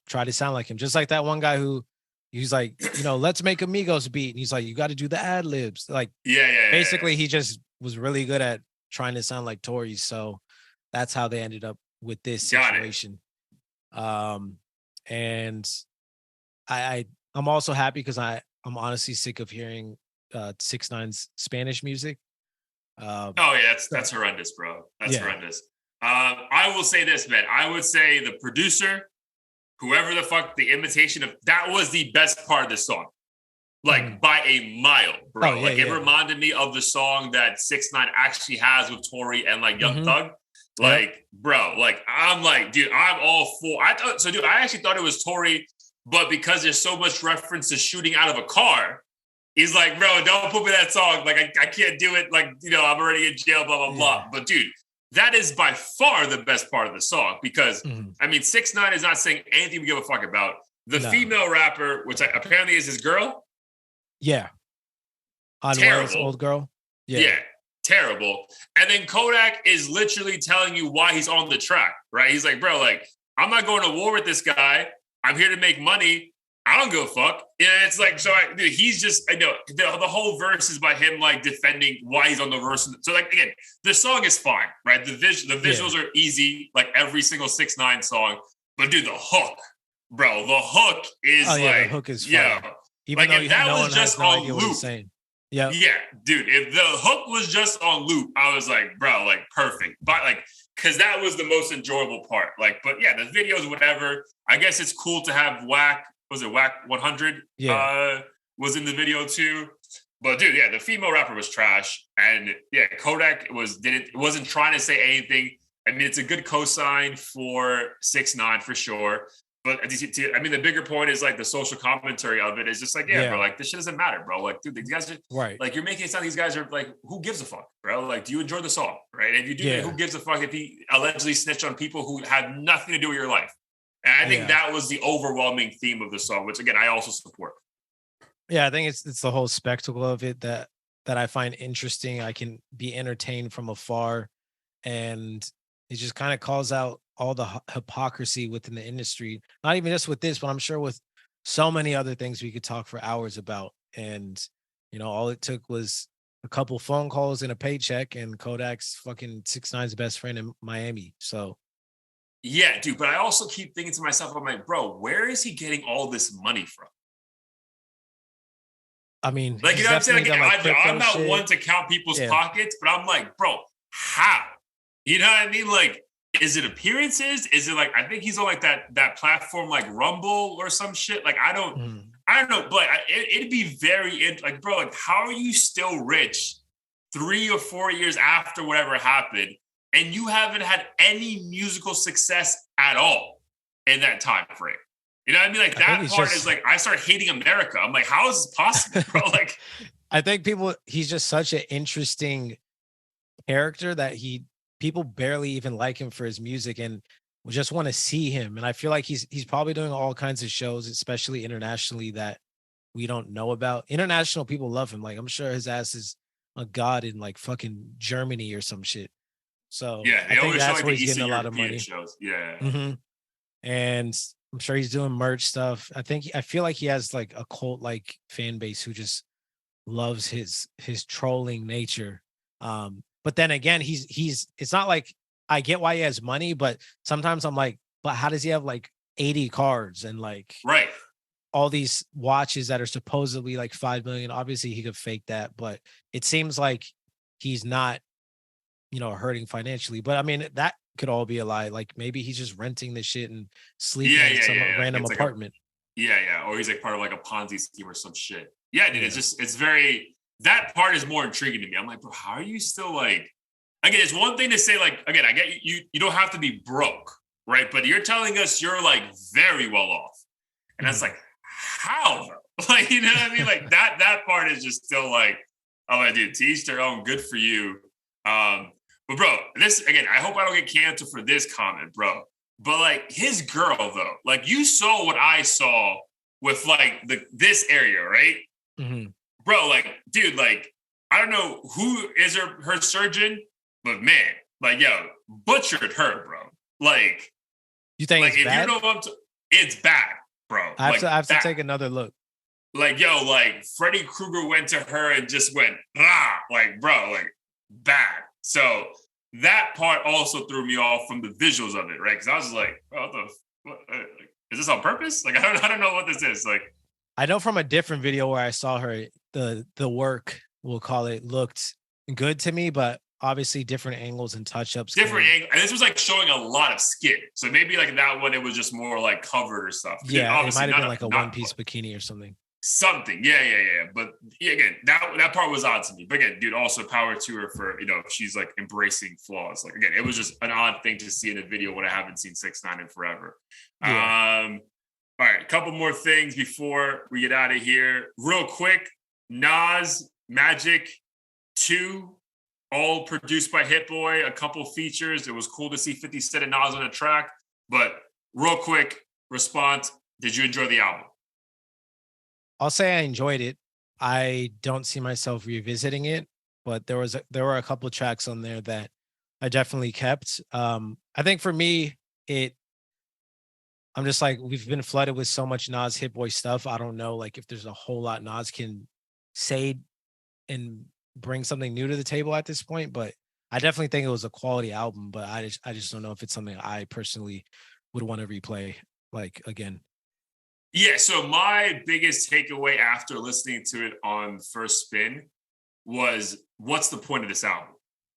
tried to sound like him. Just like that one guy who he's like, let's make Amigos beat. And he's like, you got to do the ad libs. Like, basically he just was really good at trying to sound like Tory. So that's how they ended up with this situation. And I'm also happy because I'm honestly sick of hearing 6ix9ine's Spanish music. That's horrendous, bro. That's horrendous. I will say this, man. I would say the producer, whoever the fuck, the imitation of, that was the best part of the song. Like by a mile, bro. It reminded me of the song that 6ix9ine actually has with Tory and like Young Thug. Like, bro, like I'm like, dude, I'm all for. I actually thought it was Tory, but because there's so much reference to shooting out of a car, he's like, bro, don't put me that song. Like, I can't do it. Like, I'm already in jail, blah, blah, blah. But dude, that is by far the best part of the song, because I mean, 6ix9ine is not saying anything we give a fuck about. The female rapper, which apparently is his girl. Yeah. Terrible. Old girl. Yeah. Terrible. And then Kodak is literally telling you why he's on the track, right? He's like, bro, like, I'm not going to war with this guy. I'm here to make money. I don't give a fuck. Yeah, it's like, so dude, he's just, I know the whole verse is by him like defending why he's on the verse. So like, again, the song is fine, right? The visuals are easy, like every single 6ix9ine song. But dude, the hook, bro, the hook is the hook is fire. Even like though if that no was one just has no on idea what he's loop. saying. Yeah. Yeah, dude, if the hook was just on loop, I was like, bro, like perfect. But like, because that was the most enjoyable part. Like, but yeah, the videos, whatever. I guess it's cool to have Whack. Was it Whack 100? Yeah. Was in the video too. But dude, yeah, the female rapper was trash, and yeah, Kodak wasn't trying to say anything. I mean, it's a good cosign for 6ix9ine for sure. But I mean, the bigger point is like the social commentary of it is just like, yeah, bro, like this shit doesn't matter, bro. Like, dude, these guys are right. Like, you're making it sound these guys are like, who gives a fuck, bro? Like, do you enjoy the song, right? If you do, who gives a fuck if he allegedly snitched on people who had nothing to do with your life? And I think that was the overwhelming theme of the song, which again I also support. Yeah, I think it's the whole spectacle of it that I find interesting. I can be entertained from afar, and it just kind of calls out all the hypocrisy within the industry. Not even just with this, but I'm sure with so many other things we could talk for hours about. And all it took was a couple phone calls and a paycheck, and Kodak's fucking 6ix9ine's best friend in Miami. So yeah, dude. But I also keep thinking to myself, I'm like, bro, where is he getting all this money from? I mean, like, you know what I'm saying? Like, I'm not one to count people's pockets, but I'm like, bro, how? You know what I mean? Like, is it appearances? Is it like, I think he's on like that platform like Rumble or some shit. Like, I don't know, but it'd be very like, bro, like, how are you still rich 3 or 4 years after whatever happened, and you haven't had any musical success at all in that time frame? You know what I mean? Like, that part is like, I start hating America. I'm like, how is this possible, bro? Like, I think he's just such an interesting character that people barely even like him for his music and just want to see him. And I feel like he's probably doing all kinds of shows, especially internationally, that we don't know about. International people love him. Like, I'm sure his ass is a god in like fucking Germany or some shit. So yeah, I think that's where he's getting a lot of money. Shows. Yeah. And I'm sure he's doing merch stuff. I feel like he has like a cult like fan base who just loves his trolling nature. But then again, it's not like, I get why he has money, but sometimes I'm like, but how does he have like 80 cards and like all these watches that are supposedly like 5 million? Obviously he could fake that, but it seems like he's not, hurting financially. But I mean, that could all be a lie. Like, maybe he's just renting this shit and sleeping in some random apartment. Or he's like part of like a Ponzi scheme or some shit. Yeah, dude, it's very, that part is more intriguing to me. I'm like, bro, how are you still like, again, it's one thing to say like, again, I get you don't have to be broke, right? But you're telling us you're like very well off. And that's like, how, bro? Like, you know what I mean? Like, that part is just still like, oh my dude, to each their own, good for you. But bro, this, again, I hope I don't get canceled for this comment, bro. But like, his girl though, like, you saw what I saw with like this area, right? Bro, like, dude, like, I don't know who is her surgeon, but man, like, yo, butchered her, bro. Like, you think like, it's bad? It's bad, bro. I have to take another look. Like, yo, like, Freddy Krueger went to her and just went, rah, like, bro, like, bad. So that part also threw me off from the visuals of it, right? Because I was like, oh, is this on purpose? Like, I don't know what this is. Like, I know from a different video where I saw her, the work, we'll call it, looked good to me, but obviously different angles and touch-ups. Different angle. And this was like showing a lot of skin. So maybe like that one, it was just more like covered or stuff. Yeah, it might have been like a one-piece bikini or something. Yeah. But again, that part was odd to me. But again, dude, also power to her for, she's like embracing flaws. Like, again, it was just an odd thing to see in a video when I haven't seen 6ix9ine in forever. Yeah. All right, a couple more things before we get out of here. Real quick, Nas, Magic 2, all produced by Hit Boy, a couple features. It was cool to see 50 Cent and Nas on a track. But real quick response, did you enjoy the album? I'll say I enjoyed it. I don't see myself revisiting it, but there were a couple of tracks on there that I definitely kept. I think for me, I'm just like, we've been flooded with so much Nas Hit Boy stuff. I don't know like if there's a whole lot Nas can say and bring something new to the table at this point, but I definitely think it was a quality album, but I just don't know if it's something I personally would want to replay like again. Yeah, so my biggest takeaway after listening to it on first spin was, what's the point of this album?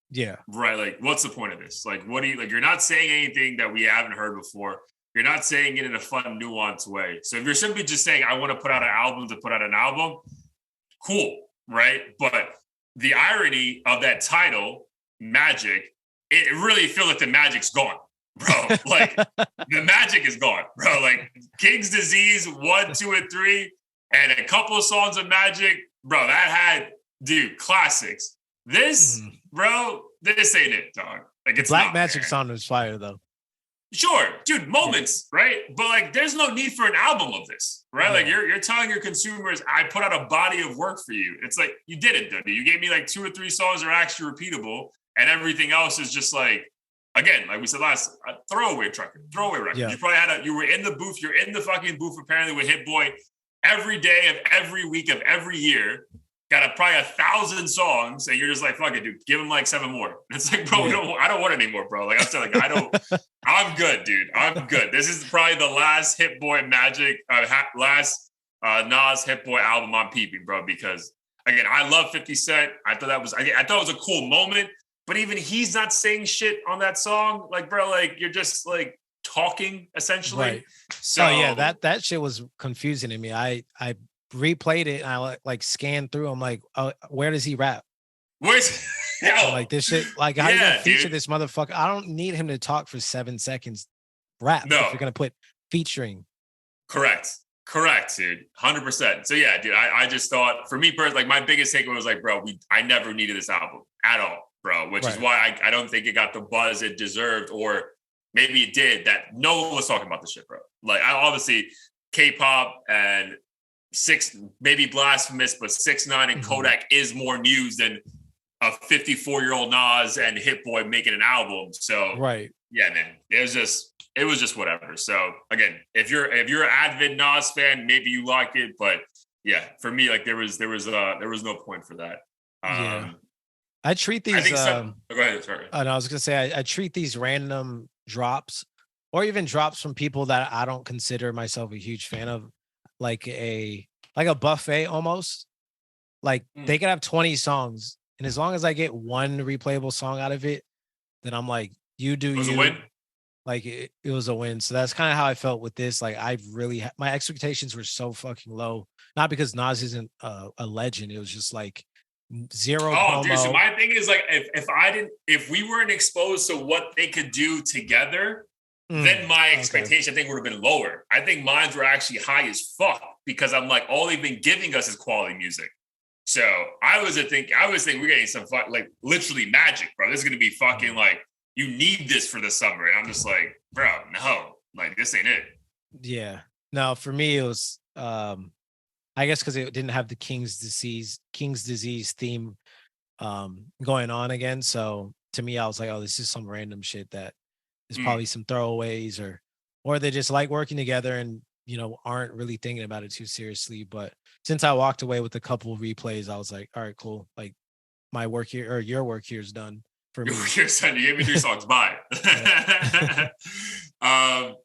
Yeah. Right, like, what's the point of this? Like, what do you like? You're not saying anything that we haven't heard before. You're not saying it in a fun, nuanced way. So if you're simply just saying, I want to put out an album to put out an album, cool, right? But the irony of that title, Magic, it really feels like the magic's gone, bro. Like, the magic is gone, bro. Like, King's Disease 1, 2, and 3, and a couple of songs of Magic, bro, that had, dude, classics. This, bro, this ain't it, dog. Like, it's Black not Magic there. song was fire though. Sure, dude, moments, right? But like, there's no need for an album of this, right? Like, you're telling your consumers, I put out a body of work for you. It's like, you didn't, dude. You gave me like 2 or 3 songs that are actually repeatable, and everything else is just like, again, like we said last, throwaway record. Yeah. You probably you were in the booth. You're in the fucking booth apparently with Hit Boy every day of every week of every year. Got probably 1,000 songs, and you're just like, fuck it, dude. Give him like 7 more. It's like, bro, I don't want any more, bro. Like, I'm saying, like, I'm good, dude. I'm good. This is probably the last Hit Boy Magic, last Nas Hit Boy album I'm peeping, bro. Because again, I love 50 Cent. I thought it was a cool moment. But even he's not saying shit on that song. Like, bro, like, you're just like talking essentially. Right. So yeah, that shit was confusing to me. I replayed it and I like scanned through. I'm like, oh, where does he rap? Where's like this shit? Like, how you gonna feature dude. this motherfucker? I don't need him to talk for 7 seconds. Rap. No. If you're gonna put featuring. Correct, dude. 100%. So yeah, dude. I just thought, for me personally, like, my biggest takeaway was like, bro, I never needed this album at all, bro. Which is why I don't think it got the buzz it deserved, or maybe it did. That no one was talking about this shit, bro. Like, I obviously K-pop and maybe Blasphemous, but 6ix9ine and Kodak is more news than a 54-year-old Nas and Hit Boy making an album. So yeah, man, it was just whatever. So again, if you're an avid Nas fan, maybe you like it, but yeah, for me, like, there was no point for that. I treat these. Go ahead. Sorry. And I was gonna say I treat these random drops, or even drops from people that I don't consider myself a huge fan of, like a buffet almost. Like, they could have 20 songs, and as long as I get one replayable song out of it, then I'm like, you do you. A win. Like, it was a win. So that's kind of how I felt with this. Like, I really my expectations were so fucking low. Not because Nas isn't a legend. It was just like zero promo. Dude, so my thing is, like, if we weren't exposed to what they could do together, then my expectation, I think, would have been lower. I think mine were actually high as fuck, because I'm like, all they've been giving us is quality music. So I was thinking we're getting some like, literally magic, bro. This is gonna be fucking like, you need this for the summer, and I'm just like, bro, no, like, this ain't it. Yeah, no, for me it was, I guess because it didn't have the King's Disease theme going on again. So to me, I was like, oh, this is some random shit that is probably some throwaways, or they just like working together and, aren't really thinking about it too seriously. But since I walked away with a couple of replays, I was like, all right, cool. Like, my work here, or your work here, is done for me. Your son, you gave me 3 songs. Bye.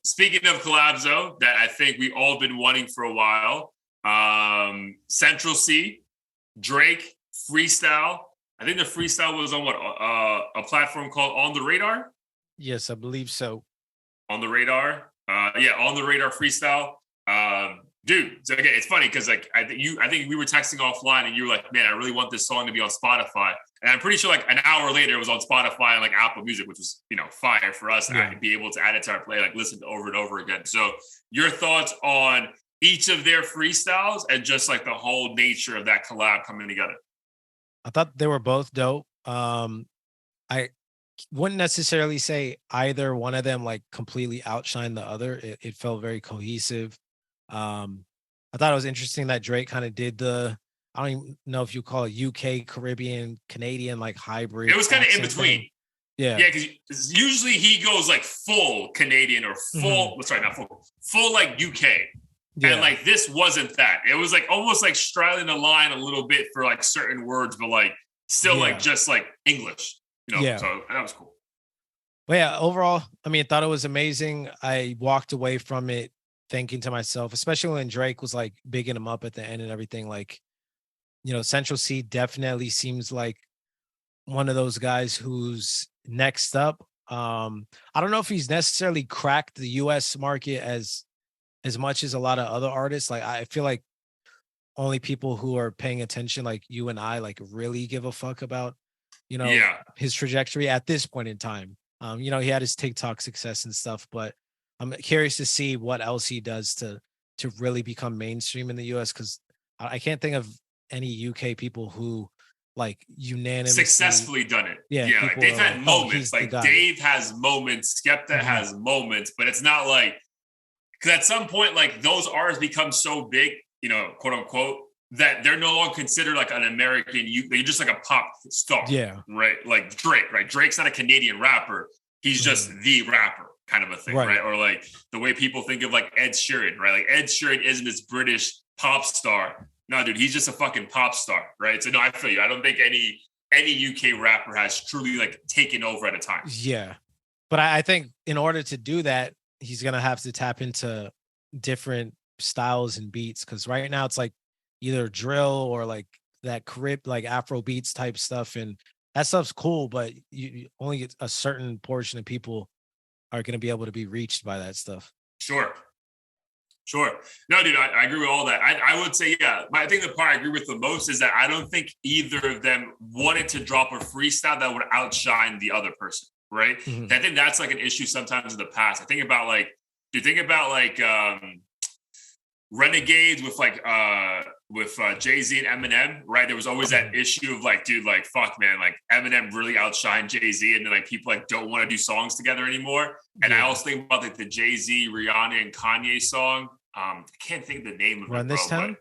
Speaking of collabs, though, that I think we all been wanting for a while, Central C, Drake, Freestyle. I think the Freestyle was on a platform called On the Radar. Yes, I believe so. On the Radar. On the Radar Freestyle. Dude, so again, it's funny because, like, I think we were texting offline, and you were like, man, I really want this song to be on Spotify. And I'm pretty sure like an hour later it was on Spotify and like Apple Music, which was, fire for us to be able to add it to our play, like, listen to over and over again. So your thoughts on each of their freestyles and just like the whole nature of that collab coming together? I thought they were both dope. I wouldn't necessarily say either one of them like completely outshined the other. It felt very cohesive. I thought it was interesting that Drake kind of did I don't even know if you call it UK, Caribbean, Canadian, like hybrid. It was kind of in between. Yeah. because usually he goes like full Canadian or full, sorry, not full like UK. Yeah. And like this wasn't that. It was like almost like straddling the line a little bit for like certain words, but like still like just like English, you know. Yeah. So that was cool. But yeah, overall, I mean, I thought it was amazing. I walked away from it thinking to myself, especially when Drake was like bigging him up at the end and everything, like, you know, Central C definitely seems like one of those guys who's next up. I don't know if he's necessarily cracked the US market as much as a lot of other artists. Like I feel like only people who are paying attention, like you and I, like really give a fuck about, you know, his trajectory at this point in time. You know, he had his TikTok success and stuff, but I'm curious to see what else he does to really become mainstream in the US, because I can't think of any UK people who like unanimously successfully done it. Yeah, like they've had like, moments. Like Dave has moments, Skepta has moments, but it's not like, because at some point, like those artists become so big, you know, quote unquote, that they're no longer considered like an American. They're just like a pop star. Yeah. Right. Like Drake, right? Drake's not a Canadian rapper. He's just the rapper kind of a thing. Right. Or like the way people think of like Ed Sheeran, right? Like Ed Sheeran isn't this British pop star. No, dude, he's just a fucking pop star. Right. So no, I feel you. I don't think any UK rapper has truly like taken over at a time. Yeah. But I think in order to do that, he's going to have to tap into different styles and beats. Cause right now it's like either drill or like that Carib, like Afro beats type stuff. And that stuff's cool, but you only get a certain portion of people are going to be able to be reached by that stuff. Sure. No, dude, I agree with all that. I would say, yeah. I think the part I agree with the most is that I don't think either of them wanted to drop a freestyle that would outshine the other person, right? I think that's like an issue sometimes in the past. I think about like, do you think about like Renegades with Jay-Z and Eminem, right? There was always that issue of like, dude, like, fuck, man, like Eminem really outshined Jay-Z, and then like people like don't want to do songs together anymore. And I also think about like the Jay-Z, Rihanna, and Kanye song. I can't think of the name of Run it, This bro, Town?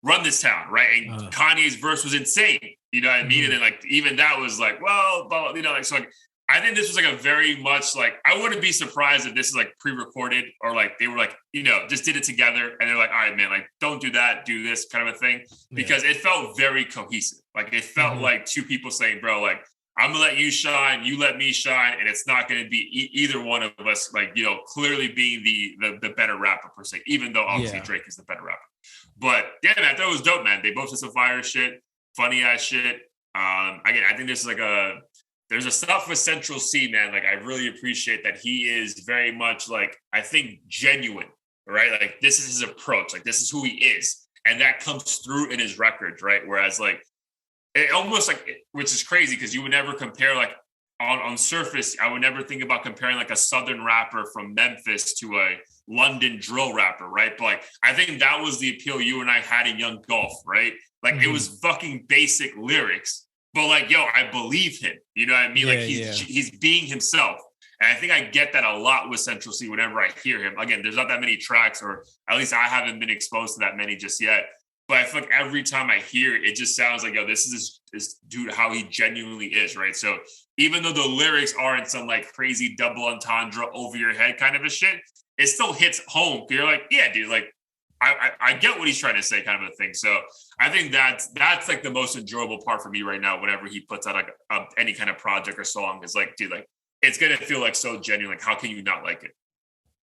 Run This Town, right? And Kanye's verse was insane. You know what I mean? And then like even that was like, well, you know, like so like I think this was like a very much like, I wouldn't be surprised if this is like pre-recorded or like they were like, you know, just did it together and they're like, all right, man, like don't do that, do this kind of a thing, because it felt very cohesive. Like it felt like two people saying, bro, like I'm gonna let you shine, you let me shine, and it's not gonna be either one of us, like, you know, clearly being the better rapper per se, even though obviously Drake is the better rapper. But yeah, man, I thought it was dope, man. They both did some fire shit, funny ass shit. Again, I think this is like there's a stuff with Central C, man. Like, I really appreciate that he is very much like, I think, genuine, right? Like, this is his approach. Like, this is who he is. And that comes through in his records, right? Whereas, like, it almost like, which is crazy because you would never compare, like, on surface, I would never think about comparing, like, a Southern rapper from Memphis to a London drill rapper, right? But, like, I think that was the appeal you and I had in Young Golf, right? Like, it was fucking basic lyrics. But like, yo, I believe him. You know what I mean? Like he's being himself. And I think I get that a lot with Central C whenever I hear him. Again, there's not that many tracks, or at least I haven't been exposed to that many just yet. But I feel like every time I hear it, it just sounds like, yo, this is this dude, how he genuinely is, right? So even though the lyrics aren't some like crazy double entendre over your head kind of a shit, it still hits home. You're like, yeah, dude, like I get what he's trying to say, kind of a thing. So I think that's like the most enjoyable part for me right now. Whenever he puts out like any kind of project or song, is like, dude, like it's gonna feel like so genuine. Like, how can you not like it?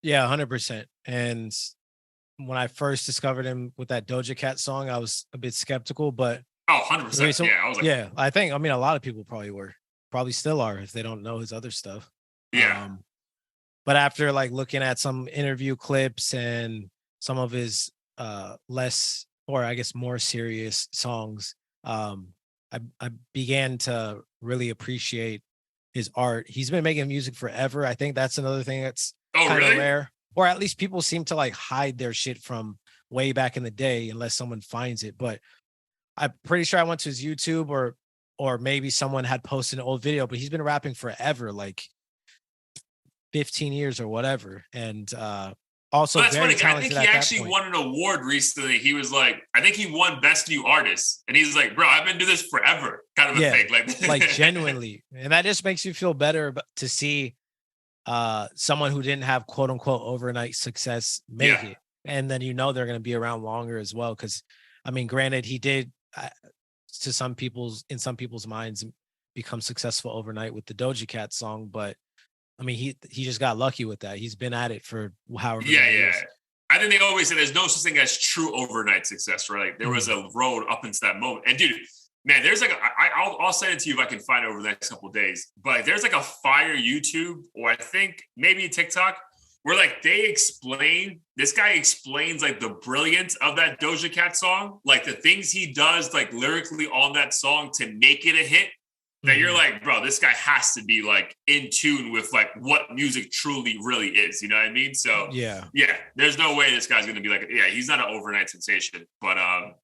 Yeah, 100%. And when I first discovered him with that Doja Cat song, I was a bit skeptical, but 100%. Yeah, I was like, yeah, I think, I mean, a lot of people probably still are if they don't know his other stuff. Yeah. But after like looking at some interview clips and some of his less, or I guess more serious songs, I began to really appreciate his art. He's been making music forever. I think that's another thing that's kind of rare, or at least people seem to like hide their shit from way back in the day unless someone finds it. But I'm pretty sure I went to his YouTube, or maybe someone had posted an old video, but he's been rapping forever, like 15 years or whatever. And Also, That's very funny. I think talented he at that actually point. won an award recently. He was like, I think he won Best New Artist, and he's like, bro, I've been doing this forever, kind of a Yeah, thing. like genuinely, and that just makes you feel better to see someone who didn't have quote unquote overnight success make yeah, it, and then they're going to be around longer as well. Because I mean, granted, he did to some people's minds become successful overnight with the Doja Cat song, but I mean, he just got lucky with that. He's been at it for however yeah, many yeah. years. I think they always say there's no such thing as true overnight success, right? Like there was a road up into that moment. And dude, man, there's like I'll send it to you if I can find it over the next couple of days. But there's like a fire YouTube, or I think maybe TikTok, where like this guy explains like the brilliance of that Doja Cat song, like the things he does like lyrically on that song to make it a hit. That you're like, bro, this guy has to be like in tune with like what music truly really is. You know what I mean? So Yeah, there's no way this guy's gonna be like, he's not an overnight sensation. But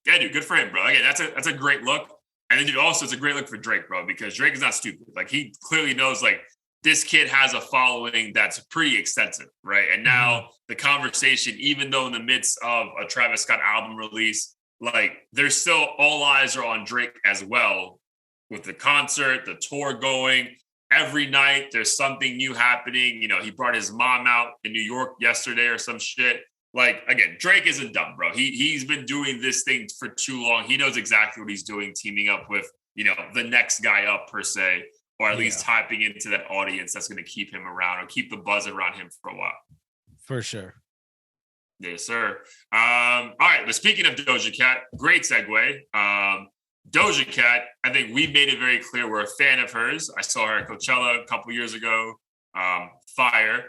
yeah, dude, good for him, bro. Again, that's a great look. And then dude, also it's a great look for Drake, bro, because Drake is not stupid. Like he clearly knows like this kid has a following that's pretty extensive, right? And now the conversation, even though in the midst of a Travis Scott album release, like there's still all eyes are on Drake as well. With the concert, the tour going, every night there's something new happening. You know, he brought his mom out in New York yesterday or some shit. Like, again, Drake isn't dumb, bro. He's been doing this thing for too long. He knows exactly what he's doing, teaming up with, the next guy up per se, or at least tapping into that audience that's going to keep him around or keep the buzz around him for a while. for sure. Yes, sir. All right, but speaking of Doja Cat, great segue. Doja Cat, I think we made it very clear we're a fan of hers. I saw her at Coachella a couple years ago. Fire.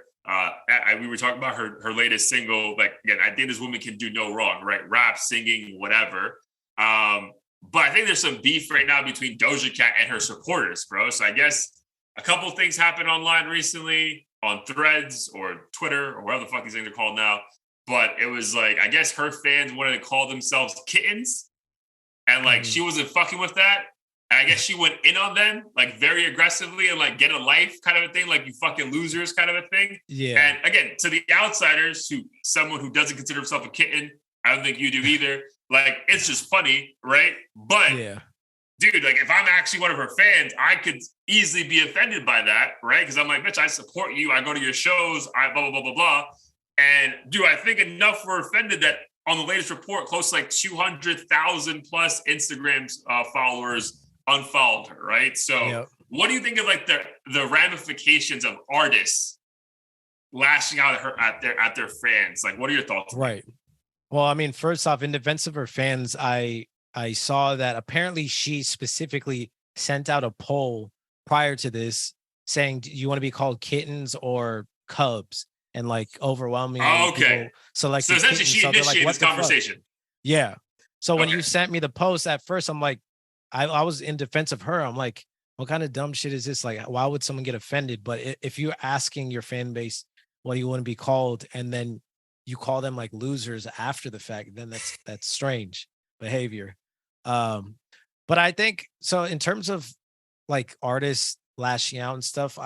We were talking about her latest single. Like, again, I think this woman can do no wrong, right? Rap, singing, whatever. But I think there's some beef right now between Doja Cat and her supporters, bro. So I guess a couple of things happened online recently on Threads or Twitter or whatever the fuck these things are called now. But it was like, I guess her fans wanted to call themselves kittens. And like she wasn't fucking with that. And I guess she went in on them like very aggressively and like get a life kind of a thing, like you fucking losers kind of a thing. Yeah. And again, to the outsiders, someone who doesn't consider himself a kitten, I don't think you do either. Like it's just funny, right? But dude, like if I'm actually one of her fans, I could easily be offended by that, right? Because I'm like, bitch, I support you. I go to your shows. I blah blah blah blah blah. And dude, I think enough were offended that. On the latest report, close to like 200,000 plus Instagram followers unfollowed her, right? So what do you think of like the ramifications of artists lashing out at her at their fans? Like, what are your thoughts? Right. Well, I mean, first off, in defense of her fans, I saw that apparently she specifically sent out a poll prior to this saying, do you want to be called kittens or cubs? And like overwhelmingly, people select. So essentially, she initiated this conversation. Yeah. So when you sent me the post at first, I'm like, I was in defense of her. I'm like, what kind of dumb shit is this? Like, why would someone get offended? But if you're asking your fan base what do you want to be called, and then you call them like losers after the fact, then that's strange behavior. But I think so in terms of like artists lashing out and stuff,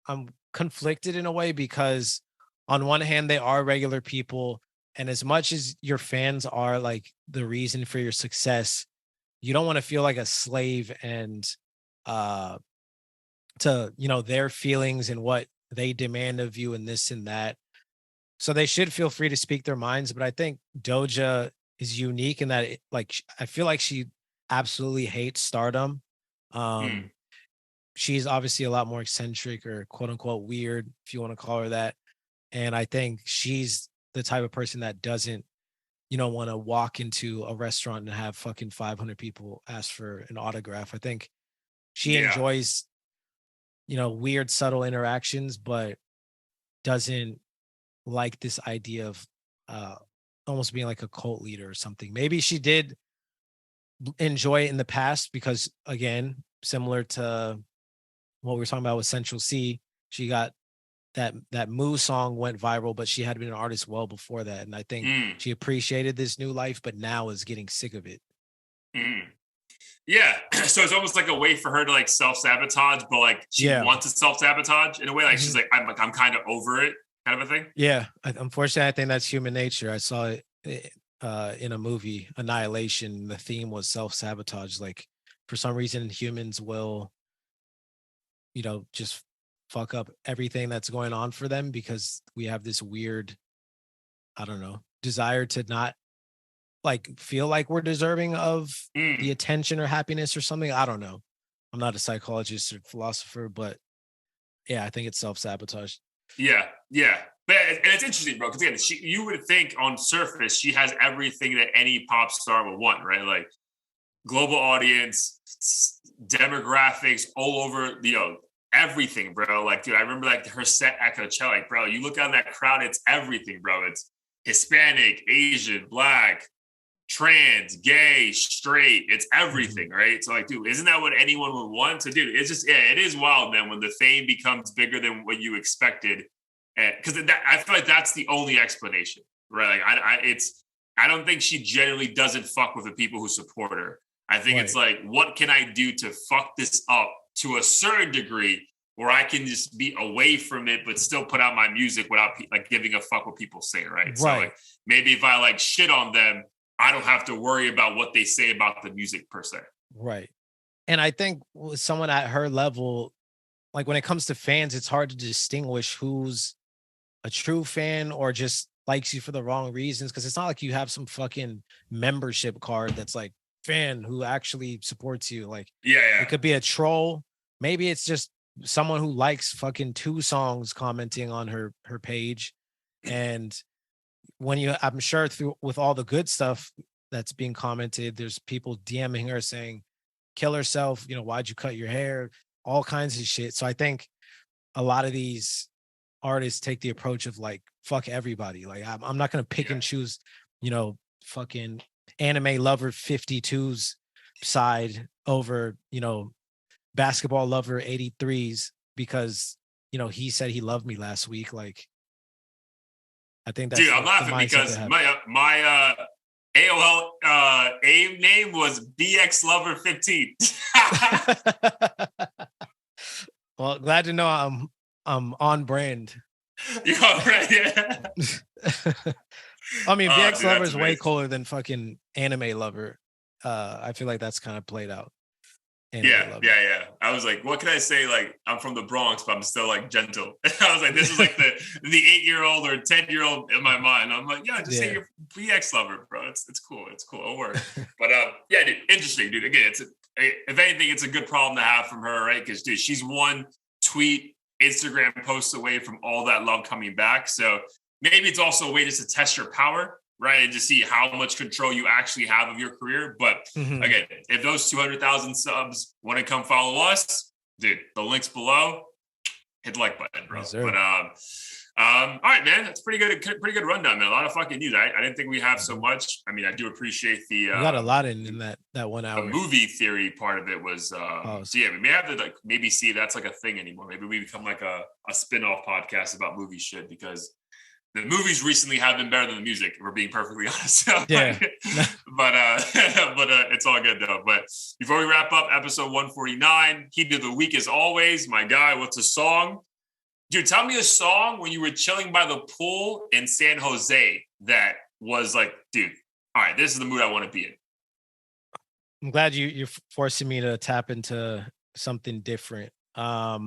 I'm conflicted in a way because on one hand, they are regular people. And as much as your fans are like the reason for your success, you don't want to feel like a slave and to, their feelings and what they demand of you and this and that. So they should feel free to speak their minds. But I think Doja is unique in that I feel like she absolutely hates stardom. She's obviously a lot more eccentric or quote unquote weird, if you want to call her that. And I think she's the type of person that doesn't, want to walk into a restaurant and have fucking 500 people ask for an autograph. I think she enjoys, weird, subtle interactions, but doesn't like this idea of almost being like a cult leader or something. Maybe she did enjoy it in the past because, again, similar to what we were talking about with Central C, she got that Moo song went viral, but she had been an artist well before that. And I think she appreciated this new life, but now is getting sick of it. Yeah. So it's almost like a way for her to like self-sabotage, but like she wants to self-sabotage in a way. Like she's like, I'm kind of over it. kind of a thing. Yeah, unfortunately, I think that's human nature. I saw it in a movie, Annihilation. The theme was self-sabotage. Like for some reason, humans will, just fuck up everything that's going on for them because we have this weird, I don't know, desire to not like feel like we're deserving of the Mm. attention or happiness or something. I don't know. I'm not a psychologist or philosopher, but yeah, I think it's self-sabotage. Yeah, yeah. But and it's interesting, bro, because again, you would think on surface she has everything that any pop star would want, right? Like global audience, demographics all over, everything, bro. Like, dude, I remember like her set at Coachella. Like, bro, you look on that crowd, it's everything, bro. It's Hispanic, Asian, Black, trans, gay, straight. It's Mhm. everything, right? So, like, dude, isn't that what anyone would want? So, dude, it's just, yeah, it is wild, man, when the fame becomes bigger than what you expected. Because I feel like that's the only explanation, right? Like, I don't think she generally doesn't fuck with the people who support her. I think it's Right, like, what can I do to fuck this up to a certain degree where I can just be away from it, but still put out my music without like giving a fuck what people say, right? So right, like maybe if I like shit on them, I don't have to worry about what they say about the music per se. right. And I think with someone at her level, like when it comes to fans, it's hard to distinguish who's a true fan or just likes you for the wrong reasons. Cause it's not like you have some fucking membership card that's like fan who actually supports you. Like Yeah, it yeah. could be a troll. Maybe it's just someone who likes fucking two songs commenting on her page. And when I'm sure through with all the good stuff that's being commented, there's people DMing her saying, kill herself, why'd you cut your hair? All kinds of shit. So I think a lot of these artists take the approach of like, fuck everybody. Like I'm not gonna pick Yeah. and choose, fucking anime lover 52's side over, basketball lover 83's because he said he loved me last week. Like I think that's Dude, I'm the laughing mindset they because have. my AOL AIM name was BX Lover 15. Well, glad to know I'm on brand. You know, right? Yeah. I mean, Oh, BX dude, Lover that's is way amazing. cooler than fucking Anime Lover. I feel like that's kind of played out. Yeah, Anime Lover. yeah, yeah. I was like, what can I say? Like, I'm from the Bronx, but I'm still like gentle. I was like, this is like the 8-year-old or 10-year-old in my mind. I'm like, yeah, just say Yeah. you're BX Lover, bro. It's cool. It's cool. It'll work. But yeah, dude, interesting, dude. Again, if anything, it's a good problem to have from her, right? Because dude, she's one tweet, Instagram posts away from all that love coming back. So maybe it's also a way just to test your power, right? And to see how much control you actually have of your career. But Mhm. again, if those 200,000 subs want to come follow us, dude, the link's below. Hit the like button, bro. Yes, But sir. all right, man, that's pretty good rundown, man. A lot of fucking news. I didn't think we have so Mhm. much. I mean, I do appreciate We got a lot in that one the hour. movie theory part of it was Oh, so yeah, we may have to like maybe see if that's like a thing anymore. Maybe we become like a spin-off podcast about movie shit because the movies recently have been better than the music, if we're being perfectly honest. So, yeah. but it's all good though. But before we wrap up episode 149, Heat of the Week as always, my guy, what's a song? Dude, tell me a song when you were chilling by the pool in San Jose that was like, dude, all right, this is the mood I want to be in. I'm glad you're forcing me to tap into something different. I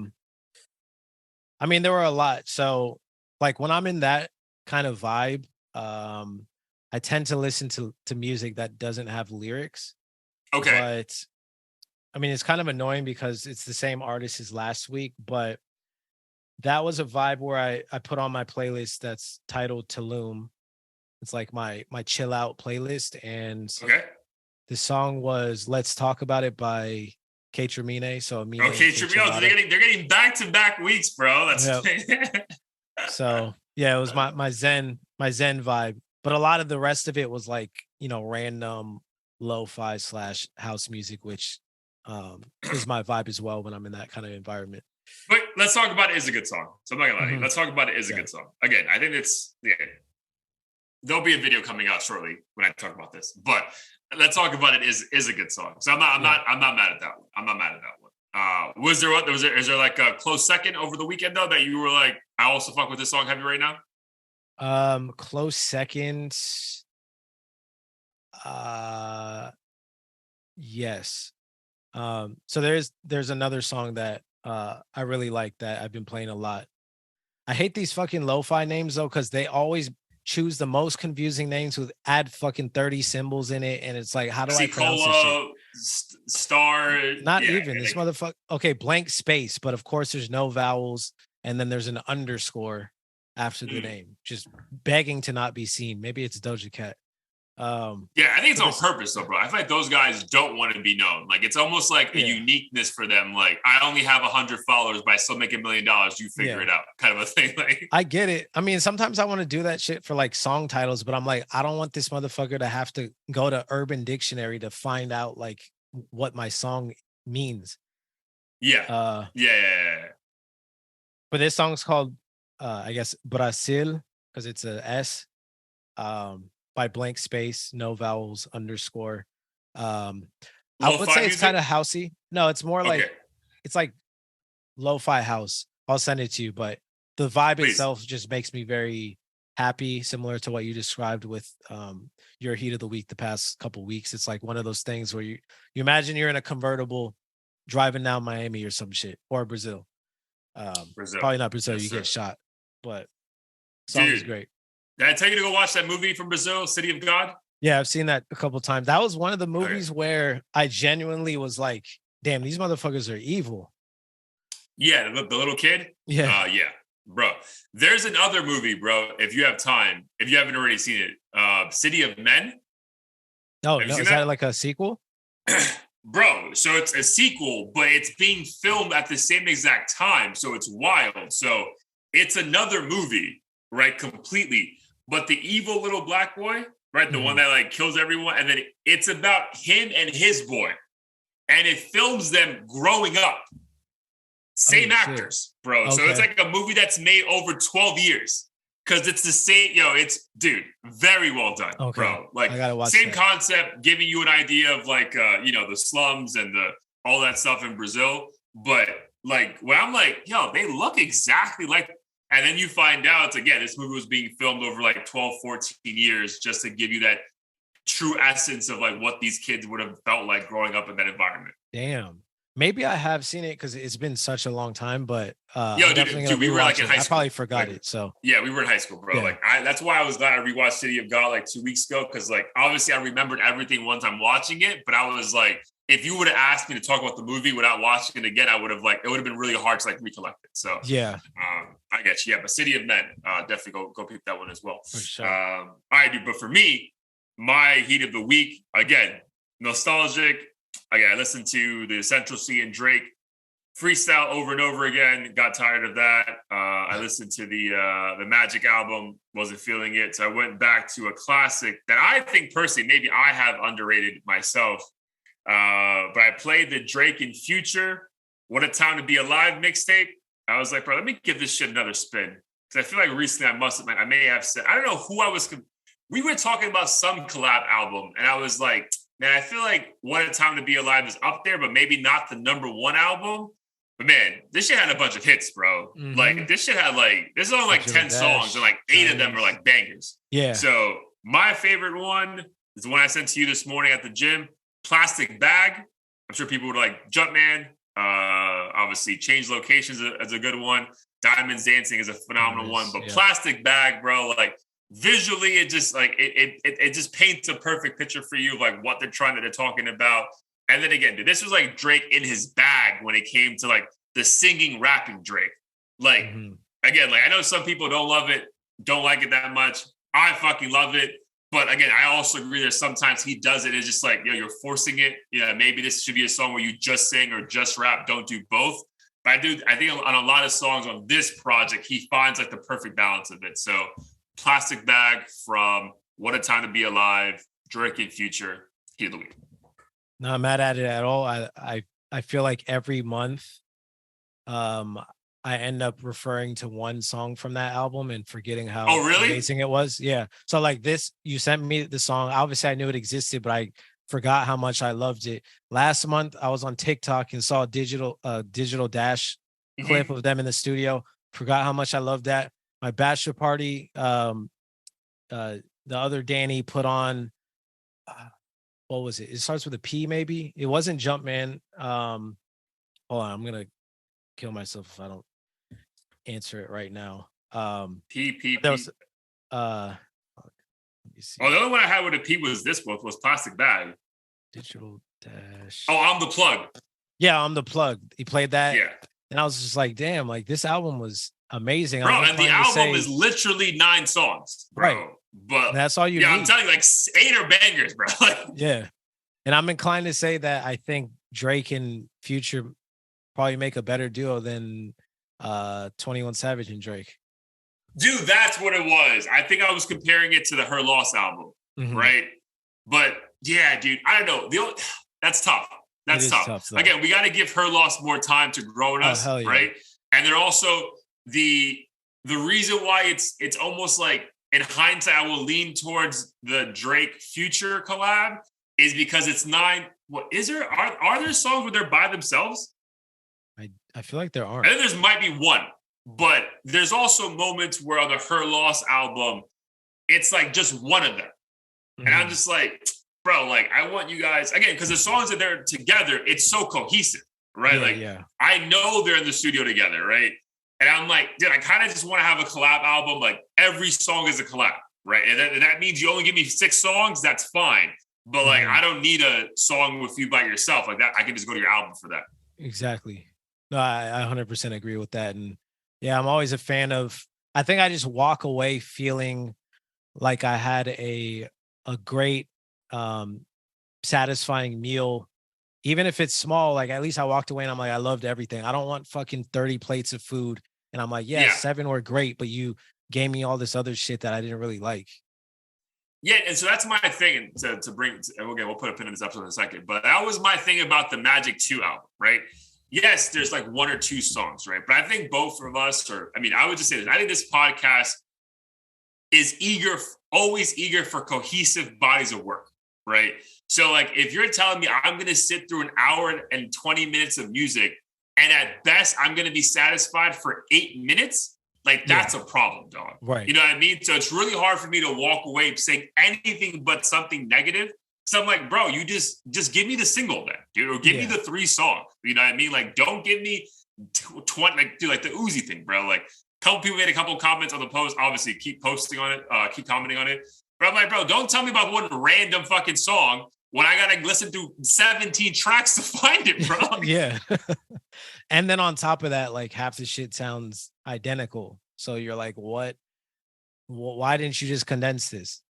mean, there were a lot. So, like when I'm in that kind of vibe, I tend to listen to music that doesn't have lyrics. Okay. But I mean, it's kind of annoying because it's the same artist as last week. But that was a vibe where I put on my playlist that's titled Tulum. It's like my chill out playlist, and Okay. the song was "Let's Talk About It" by K Mine. So Amine and Okay, K Trivial. They're getting back-to-back weeks, bro. That's Yep. So yeah, it was my zen vibe. But a lot of the rest of it was like, random lo-fi slash house music, which is my vibe as well when I'm in that kind of environment. But let's talk about it is a good song. So I'm not gonna lie to you. Mhm. Let's talk about it is a Yeah. good song. Again, I think it's yeah, there'll be a video coming out shortly when I talk about this. But let's talk about it is a good song. So I'm not I'm Yeah. not I'm not mad at that one. I'm not mad at that one. Was there what was there? Is there like a close second over the weekend though that you were like, I also fuck with this song heavy right now? Close second. Uh, yes. So there's another song that I really like that I've been playing a lot. I hate these fucking lo-fi names though, because they always choose the most confusing names with add fucking 30 symbols in it, and it's like, how do I pronounce this shit? Star. Not yeah, even this motherfucker. Okay, blank space, but of course there's no vowels, and then there's an underscore after the name, just begging to not be seen. Maybe it's Doja Cat. Yeah, I think it's on purpose though, bro. I feel like those guys don't want to be known. Like it's almost like a uniqueness for them. Like I only have 100 followers, but I still make $1 million. You figure it out, kind of a thing. Like I get it. I mean, sometimes I want to do that shit for like song titles, but I'm like, I don't want this motherfucker to have to go to Urban Dictionary to find out like what my song means. Yeah. But this song's called I guess Brasil, because it's a S. By blank space, no vowels, underscore. I would say it's kind of housey. No, it's more like it's like lo-fi house. I'll send it to you, but the vibe itself just makes me very happy, similar to what you described with your heat of the week the past couple weeks. It's like one of those things where you imagine you're in a convertible driving down Miami or some shit, or Brazil. Probably not Brazil, you get shot, but song is great. Did I tell you to go watch that movie from Brazil, City of God? Yeah, I've seen that a couple of times. That was one of the movies where I genuinely was like, damn, these motherfuckers are evil. Yeah, the little kid? Yeah. Yeah, bro. There's another movie, bro, if you have time, if you haven't already seen it, City of Men. No, is that like a sequel? Bro, so it's a sequel, but it's being filmed at the same exact time, so it's wild. So it's another movie, right, completely. But the evil little black boy, right, the one that like kills everyone, and then it's about him and his boy, and it films them growing up. Same actors, bro. So it's like a movie that's made over 12 years because it's the same. It's very well done, bro. Like I gotta watch same concept, giving you an idea of like the slums and all that stuff in Brazil. But like when I'm like, they look exactly like. And then you find out, again, this movie was being filmed over like 12, 14 years just to give you that true essence of like what these kids would have felt like growing up in that environment. Damn. Maybe I have seen it because it's been such a long time, but dude, we were like in high school. I probably forgot it. So yeah, we were in high school, bro. Yeah. Like that's why I was glad I rewatched City of God like 2 weeks ago. Cause like obviously I remembered everything once I'm watching it, but I was like, if you would have asked me to talk about the movie without watching it again, I would have it would have been really hard to like recollect it. So yeah, I get you. Yeah, but City of Men, definitely go peep that one as well. For sure. All right, dude. But for me, my heat of the week, again, nostalgic. Again, I listened to the Central C and Drake Freestyle over and over again. Got tired of that. I listened to the Magic album. Wasn't feeling it, so I went back to a classic that I think personally maybe I have underrated myself. But I played the Drake and Future "What a Time to Be Alive" mixtape. I was like, bro, let me give this shit another spin. Because I feel like recently I may have said, I don't know who I was. We were talking about some collab album, and I was like, man, I feel like "What a Time to Be Alive" is up there, but maybe not the #1 album. But man, this shit had a bunch of hits, bro. Like this shit had this is only like 10 songs, and like 8 of them are like bangers. Yeah. So my favorite one is the one I sent to you this morning at the gym. Plastic Bag. I'm sure people would like Jumpman. Obviously, Change Locations is a good one. Diamonds Dancing is a phenomenal one. But Plastic Bag, bro, like visually, it just like it just paints a perfect picture for you of like what they're talking about. And then again, dude, this was like Drake in his bag when it came to like the singing, rapping Drake. Like again, like I know some people don't love it, don't like it that much. I fucking love it. But again, I also agree that sometimes he does it. It's just like, you're forcing it. Maybe this should be a song where you just sing or just rap. Don't do both. But I think on a lot of songs on this project, he finds like the perfect balance of it. So Plastic Bag from "What a Time to Be Alive," Drake and Future, heat of the week. Not mad at it at all. I feel like every month, I end up referring to one song from that album and forgetting how amazing it was. Yeah. So like this, you sent me the song. Obviously I knew it existed, but I Forgot how much I loved it. Last month I was on TikTok and saw a digital dash clip of them in the studio. Forgot how much I loved that. My bachelor party, the other Danny put on what was it? It starts with a P, maybe. It wasn't Jumpman. Hold on, I'm gonna kill myself if I don't answer it right now. That was let me see. Oh, the only one I had with a P was this one, was Plastic Bag. Digital Dash. Oh, I'm the Plug. Yeah, I'm the Plug. He played that. Yeah. And I was just like, damn, like this album was amazing. Bro, and the album is literally 9 songs, bro. Right. But that's all you need. I'm telling you, like 8 are bangers, bro. Yeah. And I'm inclined to say that I think Drake and Future probably make a better duo than 21 Savage and Drake. Dude, that's what it was. I think I was comparing it to the Her Loss album, right? But yeah, dude, I don't know. That's tough. That's tough. Again, we got to give Her Loss more time to grow in us, right? And they're also the reason why it's almost like in hindsight, I will lean towards the Drake Future collab is because it's 9. What is there? Are there songs where they're by themselves? I feel like there are. I think there's might be one, but there's also moments where on the Her Loss album, it's like just one of them. And I'm just like, bro, like I want you guys, again, because the songs that they're together, it's so cohesive, right? I know they're in the studio together, right? And I'm like, dude, I kind of just want to have a collab album. Like every song is a collab, right? And that means you only give me 6 songs, that's fine. But like, I don't need a song with you by yourself like that. I can just go to your album for that. Exactly. No, I 100% agree with that. And yeah, I'm always a fan of, I think I just walk away feeling like I had a great, satisfying meal. Even if it's small, like at least I walked away and I'm like, I loved everything. I don't want fucking 30 plates of food. And I'm like, yeah, 7 were great, but you gave me all this other shit that I didn't really like. Yeah, and so that's my thing to bring, again, we'll put a pin in this episode in a second, but that was my thing about the Magic 2 album, right? Yes, there's like 1 or 2 songs, right? But I think both of us, I would just say this, I think this podcast is always eager for cohesive bodies of work, right? So like, if you're telling me I'm going to sit through an hour and 20 minutes of music, and at best, I'm going to be satisfied for 8 minutes, like that's a problem, dog. Right. You know what I mean? So it's really hard for me to walk away saying anything but something negative. So I'm like, bro, you just give me the single then, dude, or give me the 3 songs. You know what I mean? Like, don't give me 20, like, dude, like the Uzi thing, bro. Like, a couple people made a couple comments on the post. Obviously, keep posting on it, keep commenting on it. But I'm like, bro, don't tell me about one random fucking song when I gotta listen to 17 tracks to find it, bro. Yeah. And then on top of that, like half the shit sounds identical. So you're like, what? Why didn't you just condense this?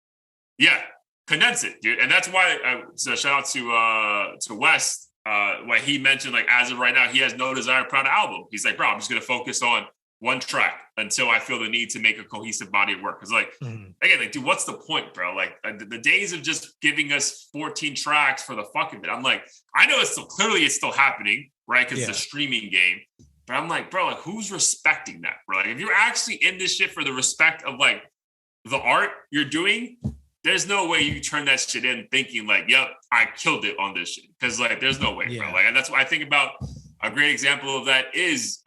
Yeah, condense it, dude. And that's why, so shout out to Wes, why he mentioned, like, as of right now, he has no desire to put out an album. He's like, bro, I'm just gonna focus on one track until I feel the need to make a cohesive body of work. Because like, again, like, dude, what's the point, bro? Like the days of just giving us 14 tracks for the fuck of it. I'm like, I know it's still happening, right? Because it's a streaming game. But I'm like, bro, like, who's respecting that, bro? Like, if you're actually in this shit for the respect of like the art you're doing, there's no way you turn that shit in thinking like, yep, I killed it on this shit. Because like, there's no way, bro. Like, and that's what I think about. A great example of that is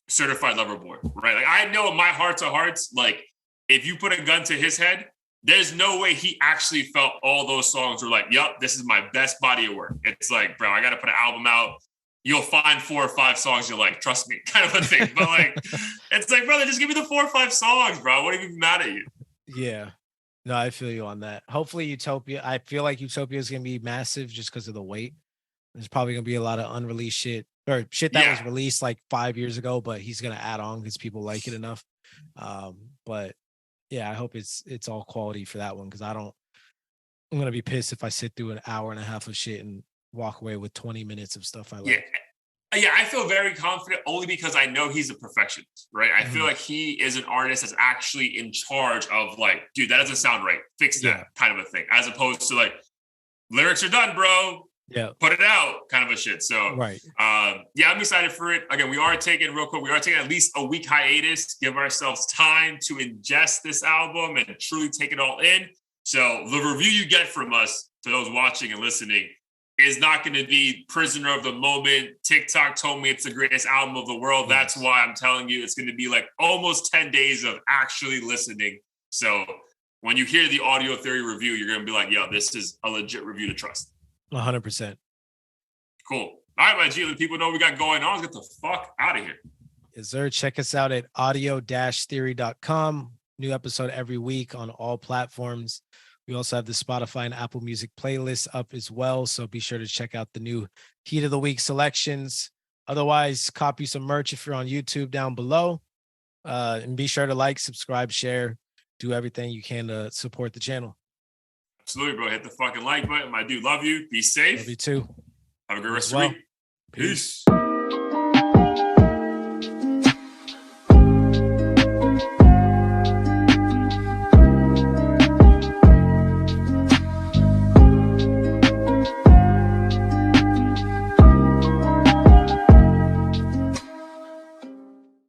Certified Lover Boy, right? Like, I know in my heart of hearts, like, if you put a gun to his head, there's no way he actually felt all those songs were like, yep, this is my best body of work. It's like, bro, I got to put an album out. You'll find 4 or 5 songs you like, trust me, kind of a thing. But like, it's like, brother, just give me the 4 or 5 songs, bro. What are you mad at you? Yeah. No, I feel you on that. Hopefully Utopia, I feel like Utopia is going to be massive just because of the weight. There's probably going to be a lot of unreleased shit or shit that was released like 5 years ago, but he's going to add on because people like it enough. But yeah, I hope it's all quality for that one. Cause I'm going to be pissed if I sit through an hour and a half of shit and walk away with 20 minutes of stuff I like. Yeah, I feel very confident only because I know he's a perfectionist, right? I feel like he is an artist that's actually in charge of like, dude, that doesn't sound right. Fix that kind of a thing. As opposed to like, lyrics are done, bro. Yeah. Put it out kind of a shit. So, I'm excited for it. Again, we are taking at least a week hiatus, give ourselves time to ingest this album and truly take it all in. So the review you get from us, for those watching and listening, is not going to be prisoner of the moment. TikTok told me it's the greatest album of the world. That's why I'm telling you it's going to be like almost 10 days of actually listening. So when you hear the Audio Theory review, you're going to be like, yo, this is a legit review to trust. 100%. Cool. All right, my G, let people know what we got going on. Let's get the fuck out of here. Yes, sir. Check us out at audio-theory.com. New episode every week on all platforms. We also have the Spotify and Apple Music playlist up as well. So be sure to check out the new Heat of the Week selections. Otherwise, copy some merch if you're on YouTube down below. And be sure to like, subscribe, share, do everything you can to support the channel. Absolutely, bro. Hit the fucking like button. My dude, love you. Be safe. Love you too. Have a great rest of the week. Peace. Peace.